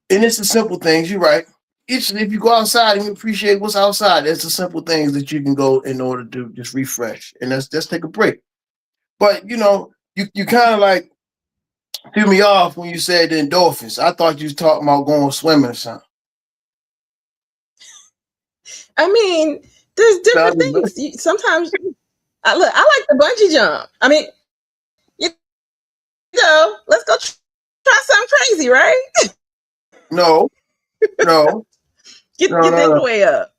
it's the simple things. You're right. If you go outside and you appreciate what's outside, it's the simple things that you can go in order to just refresh, and let's take a break. But you kind of like threw me off when you said the endorphins. I thought you was talking about going swimming or something. I mean, there's different things. Sometimes I like the bungee jump. I mean, let's go try something crazy, right? No. Get the way up.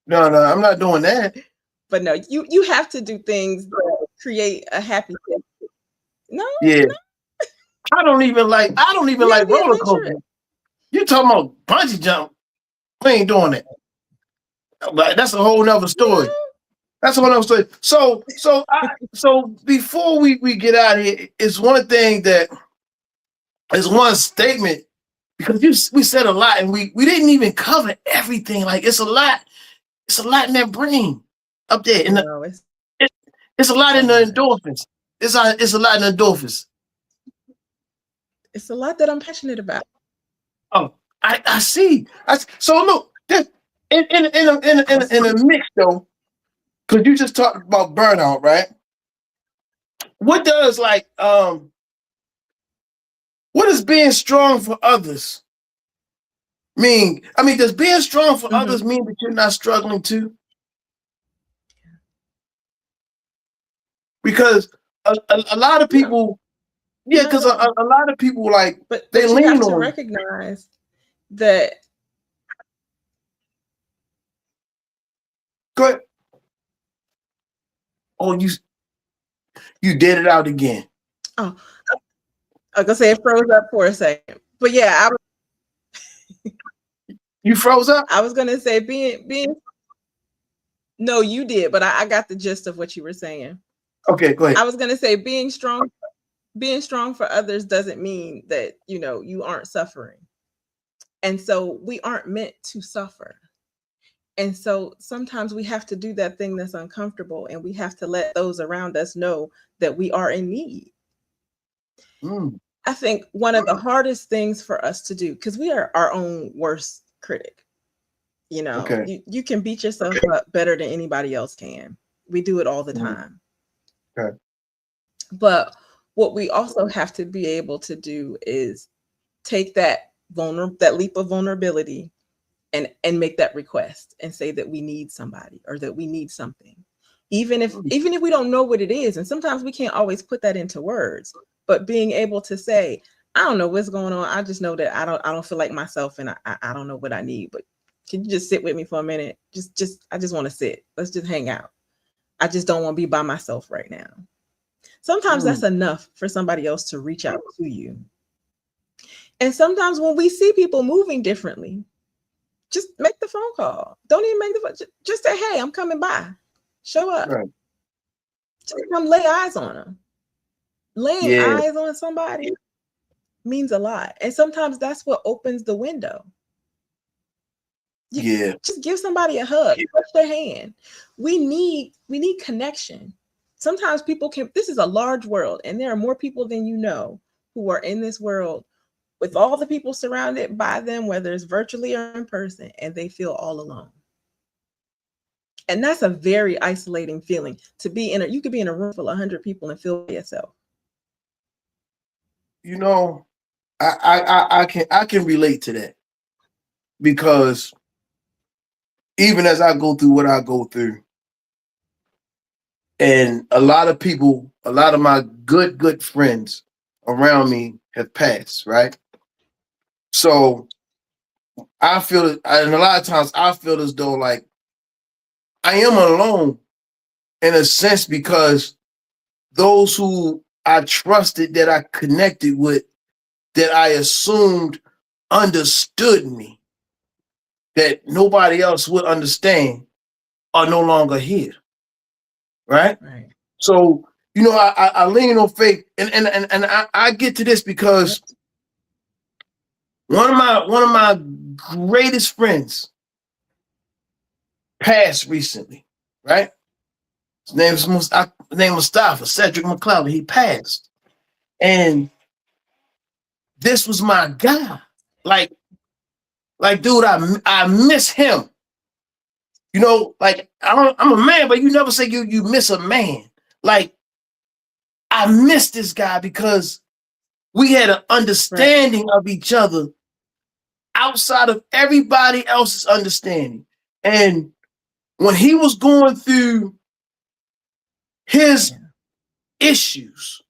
No, I'm not doing that. But no, you have to do things that create a happy place. No. Yeah. I don't even like roller coasters. You talking about bungee jump? We ain't doing that. But that's a whole nother story. No. That's a whole nother story. So before we get out of here, it's one thing that is one statement, because we said a lot and we didn't even cover everything. Like it's a lot in that brain up there. It's a lot in the endorphins. It's a lot in the endorphins. It's a lot that I'm passionate about. Oh, I see. So look, in a mix though, because you just talked about burnout, right? What does what does being strong for others mean? I mean, does being strong for others mean that you're not struggling too? Because a lot of people, because a lot of people but they you lean have to on recognize that. Go ahead. Oh, you did it out again. Oh, I was gonna say it froze up for a second, but yeah, You froze up. I was gonna say being. No, you did, but I got the gist of what you were saying. Okay, go ahead. I was gonna say being strong for others doesn't mean that you aren't suffering, and so we aren't meant to suffer. And so sometimes we have to do that thing that's uncomfortable, and we have to let those around us know that we are in need. I think one of the hardest things for us to do, because we are our own worst critic, You know, Okay. you can beat yourself up better than anybody else can. We do it all the time. Okay. But what we also have to be able to do is take that leap of vulnerability and make that request and say that we need somebody or that we need something. Even if we don't know what it is, and sometimes we can't always put that into words, but being able to say, I don't know what's going on. I just know that I don't feel like myself, and I don't know what I need. But can you just sit with me for a minute? I just want to sit. Let's just hang out. I just don't want to be by myself right now. Sometimes that's enough for somebody else to reach out to you. And sometimes when we see people moving differently, just make the phone call. Don't even make the phone. Just say, hey, I'm coming by. Show up. Right. Just come lay eyes on them. Laying eyes on somebody means a lot. And sometimes that's what opens the window. Just give somebody a hug, touch their hand. We need connection. Sometimes people this is a large world, and there are more people than you know who are in this world with all the people surrounded by them, whether it's virtually or in person, and they feel all alone. And that's a very isolating feeling to be in. You could be in a room full of 100 people and feel by yourself. You know, I can relate to that, because even as I go through what I go through, and a lot of people, a lot of my good friends around me have passed, right? So I feel, and a lot of times I feel as though like I am alone in a sense, because those who I trusted, that I connected with, that I assumed understood me, that nobody else would understand, are no longer here. Right? So, you know, I lean on faith, and I get to this because one of my greatest friends passed recently, right? His name is Mustafa, Cedric McCloud. He passed. And this was my guy. Like, dude, I miss him. You know, like I'm a man, but you never say you miss a man. Like, I miss this guy because we had an understanding of each other outside of everybody else's understanding. And when he was going through his issues,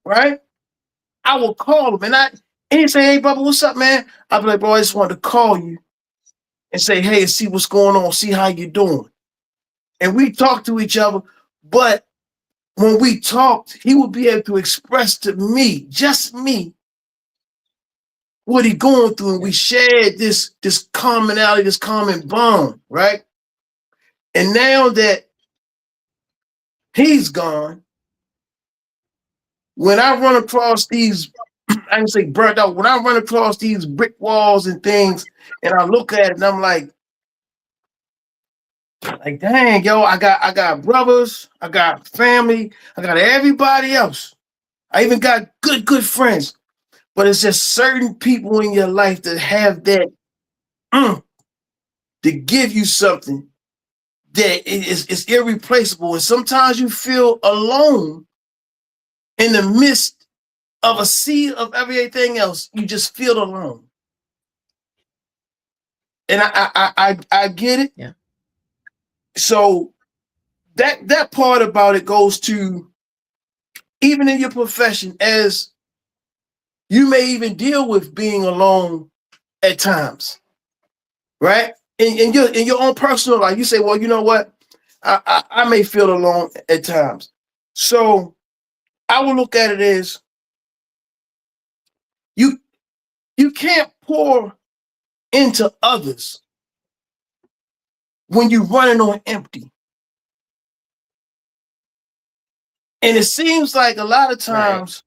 right, I would call him, and he'd say, hey, brother, what's up, man? I'd be like, bro, I just wanted to call you and say, hey, see what's going on, see how you're doing. And we talked to each other, but when we talked, he would be able to express to me, just me, what he going through, and we shared this commonality, this common bond, right? And now that he's gone, when I run across these, I can say burnt out, when I run across these brick walls and things, and I look at it and I'm like, dang, yo, I got brothers, I got family, I got everybody else. I even got good friends. But it's just certain people in your life that have that to give you something that is irreplaceable. And sometimes you feel alone in the midst of a sea of everything else. You just feel alone. And I get it. Yeah. So that part about it goes to, even in your profession, as you may even deal with being alone at times, right? In your own personal life, you say, well, you know what? I may feel alone at times. So I will look at it as you can't pour into others when you're running on empty. And it seems like a lot of times,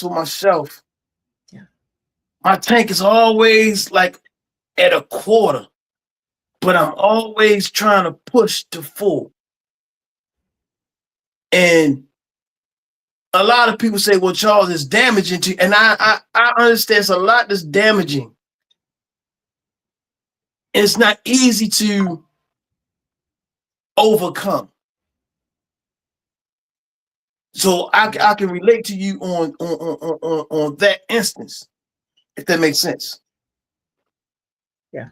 for myself, my tank is always like at a quarter, but I'm always trying to push to full. And a lot of people say, well, Charles, is damaging to you. And I understand it's a lot that's damaging. it's not easy to overcome. So I can relate to you on that instance, if that makes sense. Yeah.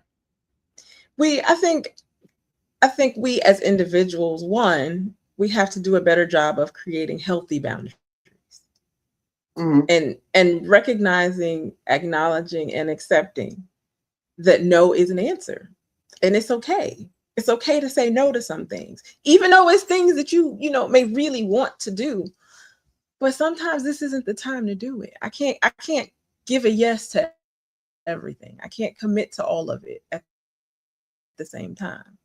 I think we as individuals, one, we have to do a better job of creating healthy boundaries. Mm-hmm. And recognizing, acknowledging, and accepting that no is an answer. And it's okay. It's okay to say no to some things, even though it's things that you may really want to do. But sometimes this isn't the time to do it. I can't give a yes to everything. I can't commit to all of it at the same time.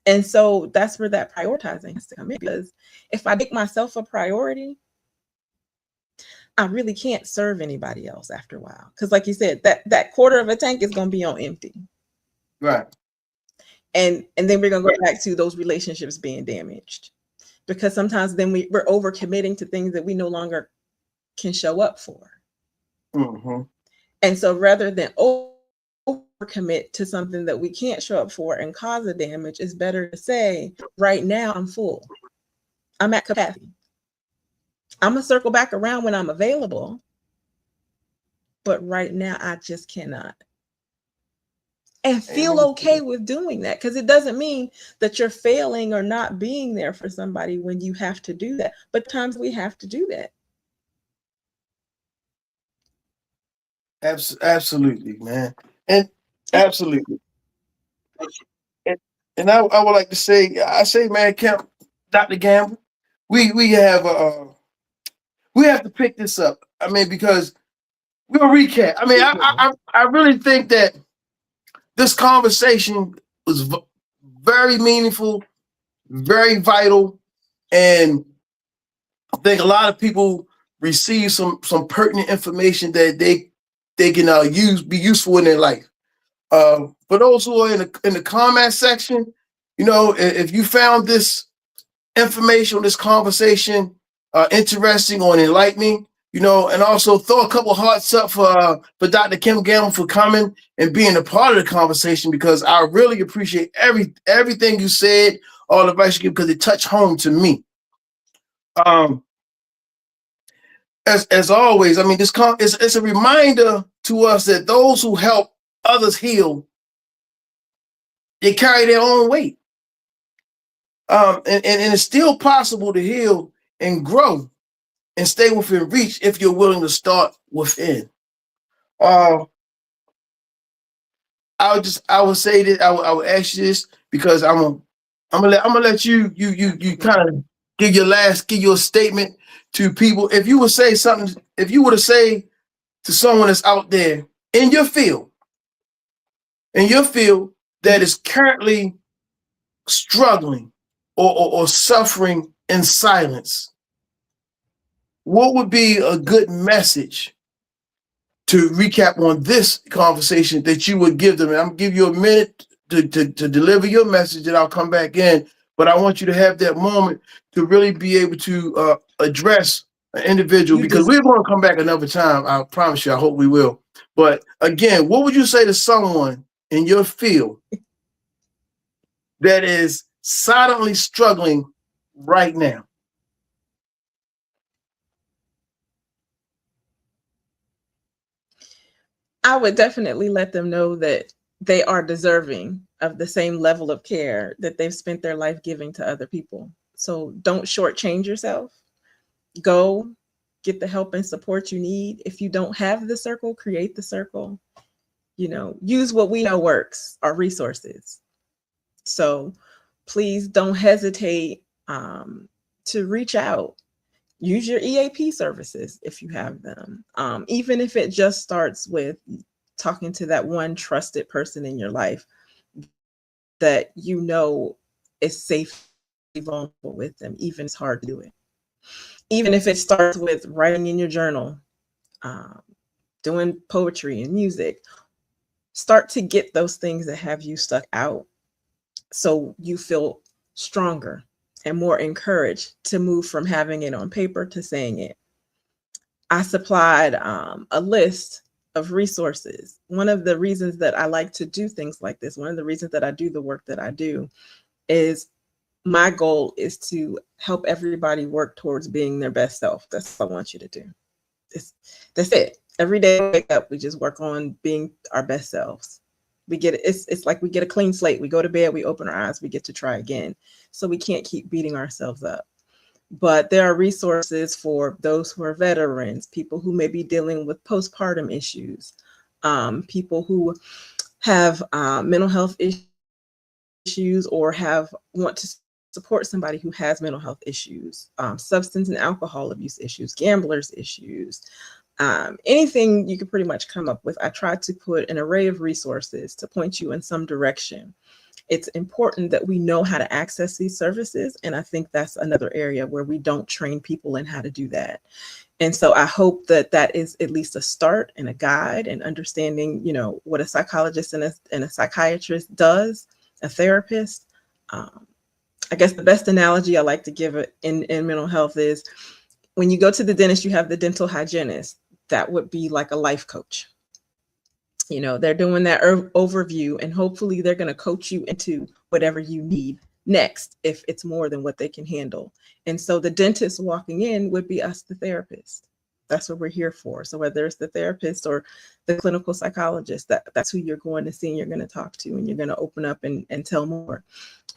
And so that's where that prioritizing has to come in, because if I make myself a priority, I really can't serve anybody else after a while. Because like you said, that quarter of a tank is going to be on empty. Right. And then we're going to go back to those relationships being damaged, because sometimes then we're overcommitting to things that we no longer can show up for. Mm-hmm. And so rather than overcommit to something that we can't show up for and cause a damage, it's better to say, right now I'm full. I'm at capacity. I'm going to circle back around when I'm available. But right now I just cannot. And feel okay with doing that, because it doesn't mean that you're failing or not being there for somebody when you have to do that. But times we have to do that. Absolutely, man. And absolutely. And I would like to say, man, Dr. Gamble, we have to pick this up. I mean, because we'll recap. I mean, I really think that this conversation was very meaningful, very vital, and I think a lot of people receive some pertinent information that they can be useful in their life. For those who are in the comment section, if you found this information, this conversation interesting or enlightening, and also throw a couple hearts up for Dr. Kim Gamble for coming and being a part of the conversation, because I really appreciate everything you said, all the advice you give, because it touched home to me. As always, I mean, it's a reminder to us that those who help others heal, they carry their own weight. And it's still possible to heal and grow and stay within reach if you're willing to start within. I would say that I would ask you this, because I'm gonna let you kind of give your statement to people. If you would say something, if you were to say to someone that's out there in your field that is currently struggling or suffering in silence, what would be a good message to recap on this conversation that you would give them? And I'm gonna give you a minute to deliver your message, and I'll come back in. But I want you to have that moment to really be able to address an individual, because we're going to come back another time. I promise you. I hope we will. But again, what would you say to someone in your field that is silently struggling right now? I would definitely let them know that they are deserving of the same level of care that they've spent their life giving to other people. So don't shortchange yourself. Go get the help and support you need. If you don't have the circle, create the circle. Use what we know works, our resources. So please don't hesitate to reach out. Use your EAP services if you have them. Even if it just starts with talking to that one trusted person in your life that is safe, vulnerable with them, even if it's hard to do it. Even if it starts with writing in your journal, doing poetry and music, start to get those things that have you stuck out so you feel stronger and more encouraged to move from having it on paper to saying it. I supplied a list of resources. One of the reasons that I like to do things like this, one of the reasons that I do the work that I do, is my goal is to help everybody work towards being their best self. That's what I want you to do. That's it. Every day we wake up, we just work on being our best selves. We get it. It's like we get a clean slate. We go to bed, we open our eyes, we get to try again. So we can't keep beating ourselves up. But there are resources for those who are veterans, people who may be dealing with postpartum issues, people who have mental health issues or want to support somebody who has mental health issues, substance and alcohol abuse issues, gamblers issues, anything you could pretty much come up with. I tried to put an array of resources to point you in some direction. It's important that we know how to access these services. And I think that's another area where we don't train people in how to do that. And so I hope that that is at least a start and a guide and understanding, what a psychologist and a psychiatrist does, a therapist. I guess the best analogy I like to give it in mental health is when you go to the dentist, you have the dental hygienist. That would be like a life coach. They're doing that overview, and hopefully they're going to coach you into whatever you need next if it's more than what they can handle. And so the dentist walking in would be us, the therapist. That's what we're here for. So whether it's the therapist or the clinical psychologist, that's who you're going to see and you're going to talk to, and you're going to open up and tell more.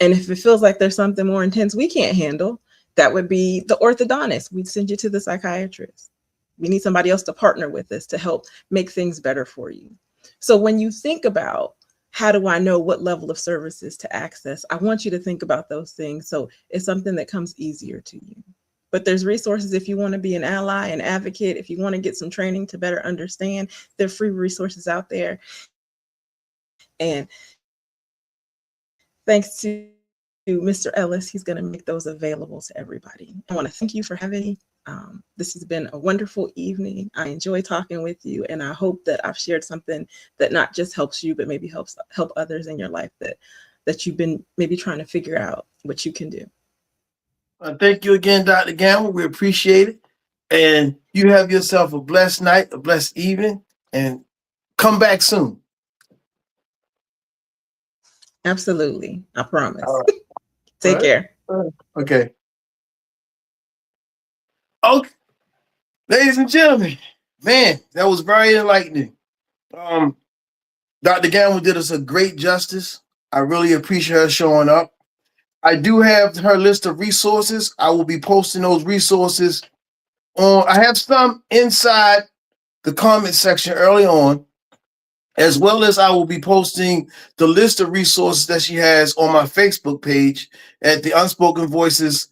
And if it feels like there's something more intense we can't handle, that would be the orthodontist. We'd send you to the psychiatrist. We need somebody else to partner with us to help make things better for you. So when you think about how do I know what level of services to access, I want you to think about those things. So it's something that comes easier to you. But there's resources if you want to be an ally, an advocate, if you want to get some training to better understand, there are free resources out there. And thanks to Mr. Ellis, he's going to make those available to everybody. I want to thank you for having me. This has been a wonderful evening. I enjoy talking with you, and I hope that I've shared something that not just helps you, but maybe help others in your life that you've been maybe trying to figure out what you can do. Thank you again, Dr. Gamble. We appreciate it. And you have yourself a blessed night, a blessed evening, and come back soon. Absolutely. I promise. All right. Take care. Okay. Okay. Ladies and gentlemen, man, that was very enlightening. Dr. Gamble did us a great justice. I really appreciate her showing up. I do have her list of resources. I will be posting those resources I have some inside the comment section early on, as well as I will be posting the list of resources that she has on my Facebook page at the Unspoken Voices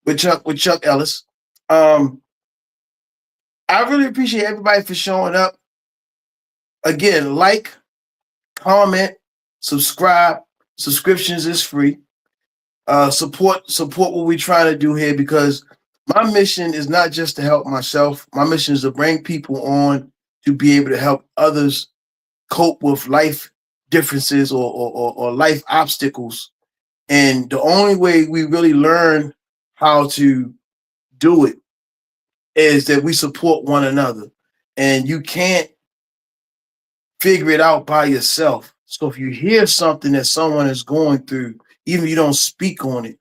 with Chuck Ellis. I really appreciate everybody for showing up. Again, like, comment, subscribe. Subscriptions is free. Support what we're trying to do here, because my mission is not just to help myself. My mission is to bring people on to be able to help others cope with life differences or life obstacles. And the only way we really learn how to do it is that we support one another. And you can't figure it out by yourself. So if you hear something that someone is going through, even if you don't speak on it,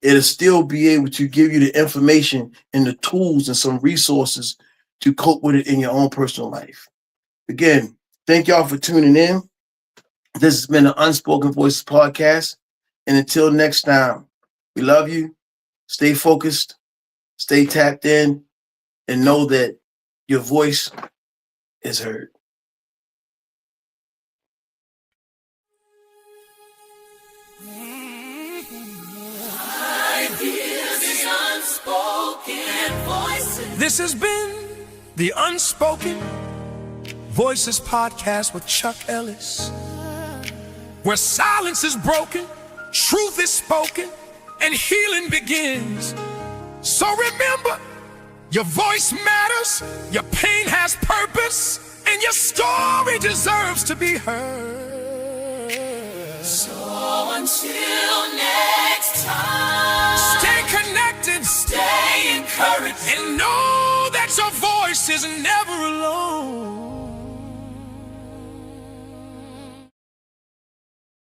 it'll still be able to give you the information and the tools and some resources to cope with it in your own personal life. Again, thank y'all for tuning in. This has been the Unspoken Voices Podcast. And until next time, we love you. Stay focused, stay tapped in, and know that your voice is heard. This has been the Unspoken Voices Podcast with Chuck Ellis, where silence is broken, truth is spoken, and healing begins. So remember, your voice matters, your pain has purpose, and your story deserves to be heard. So until next time, Stay connected, stay encouraged. and know that your voice is never alone.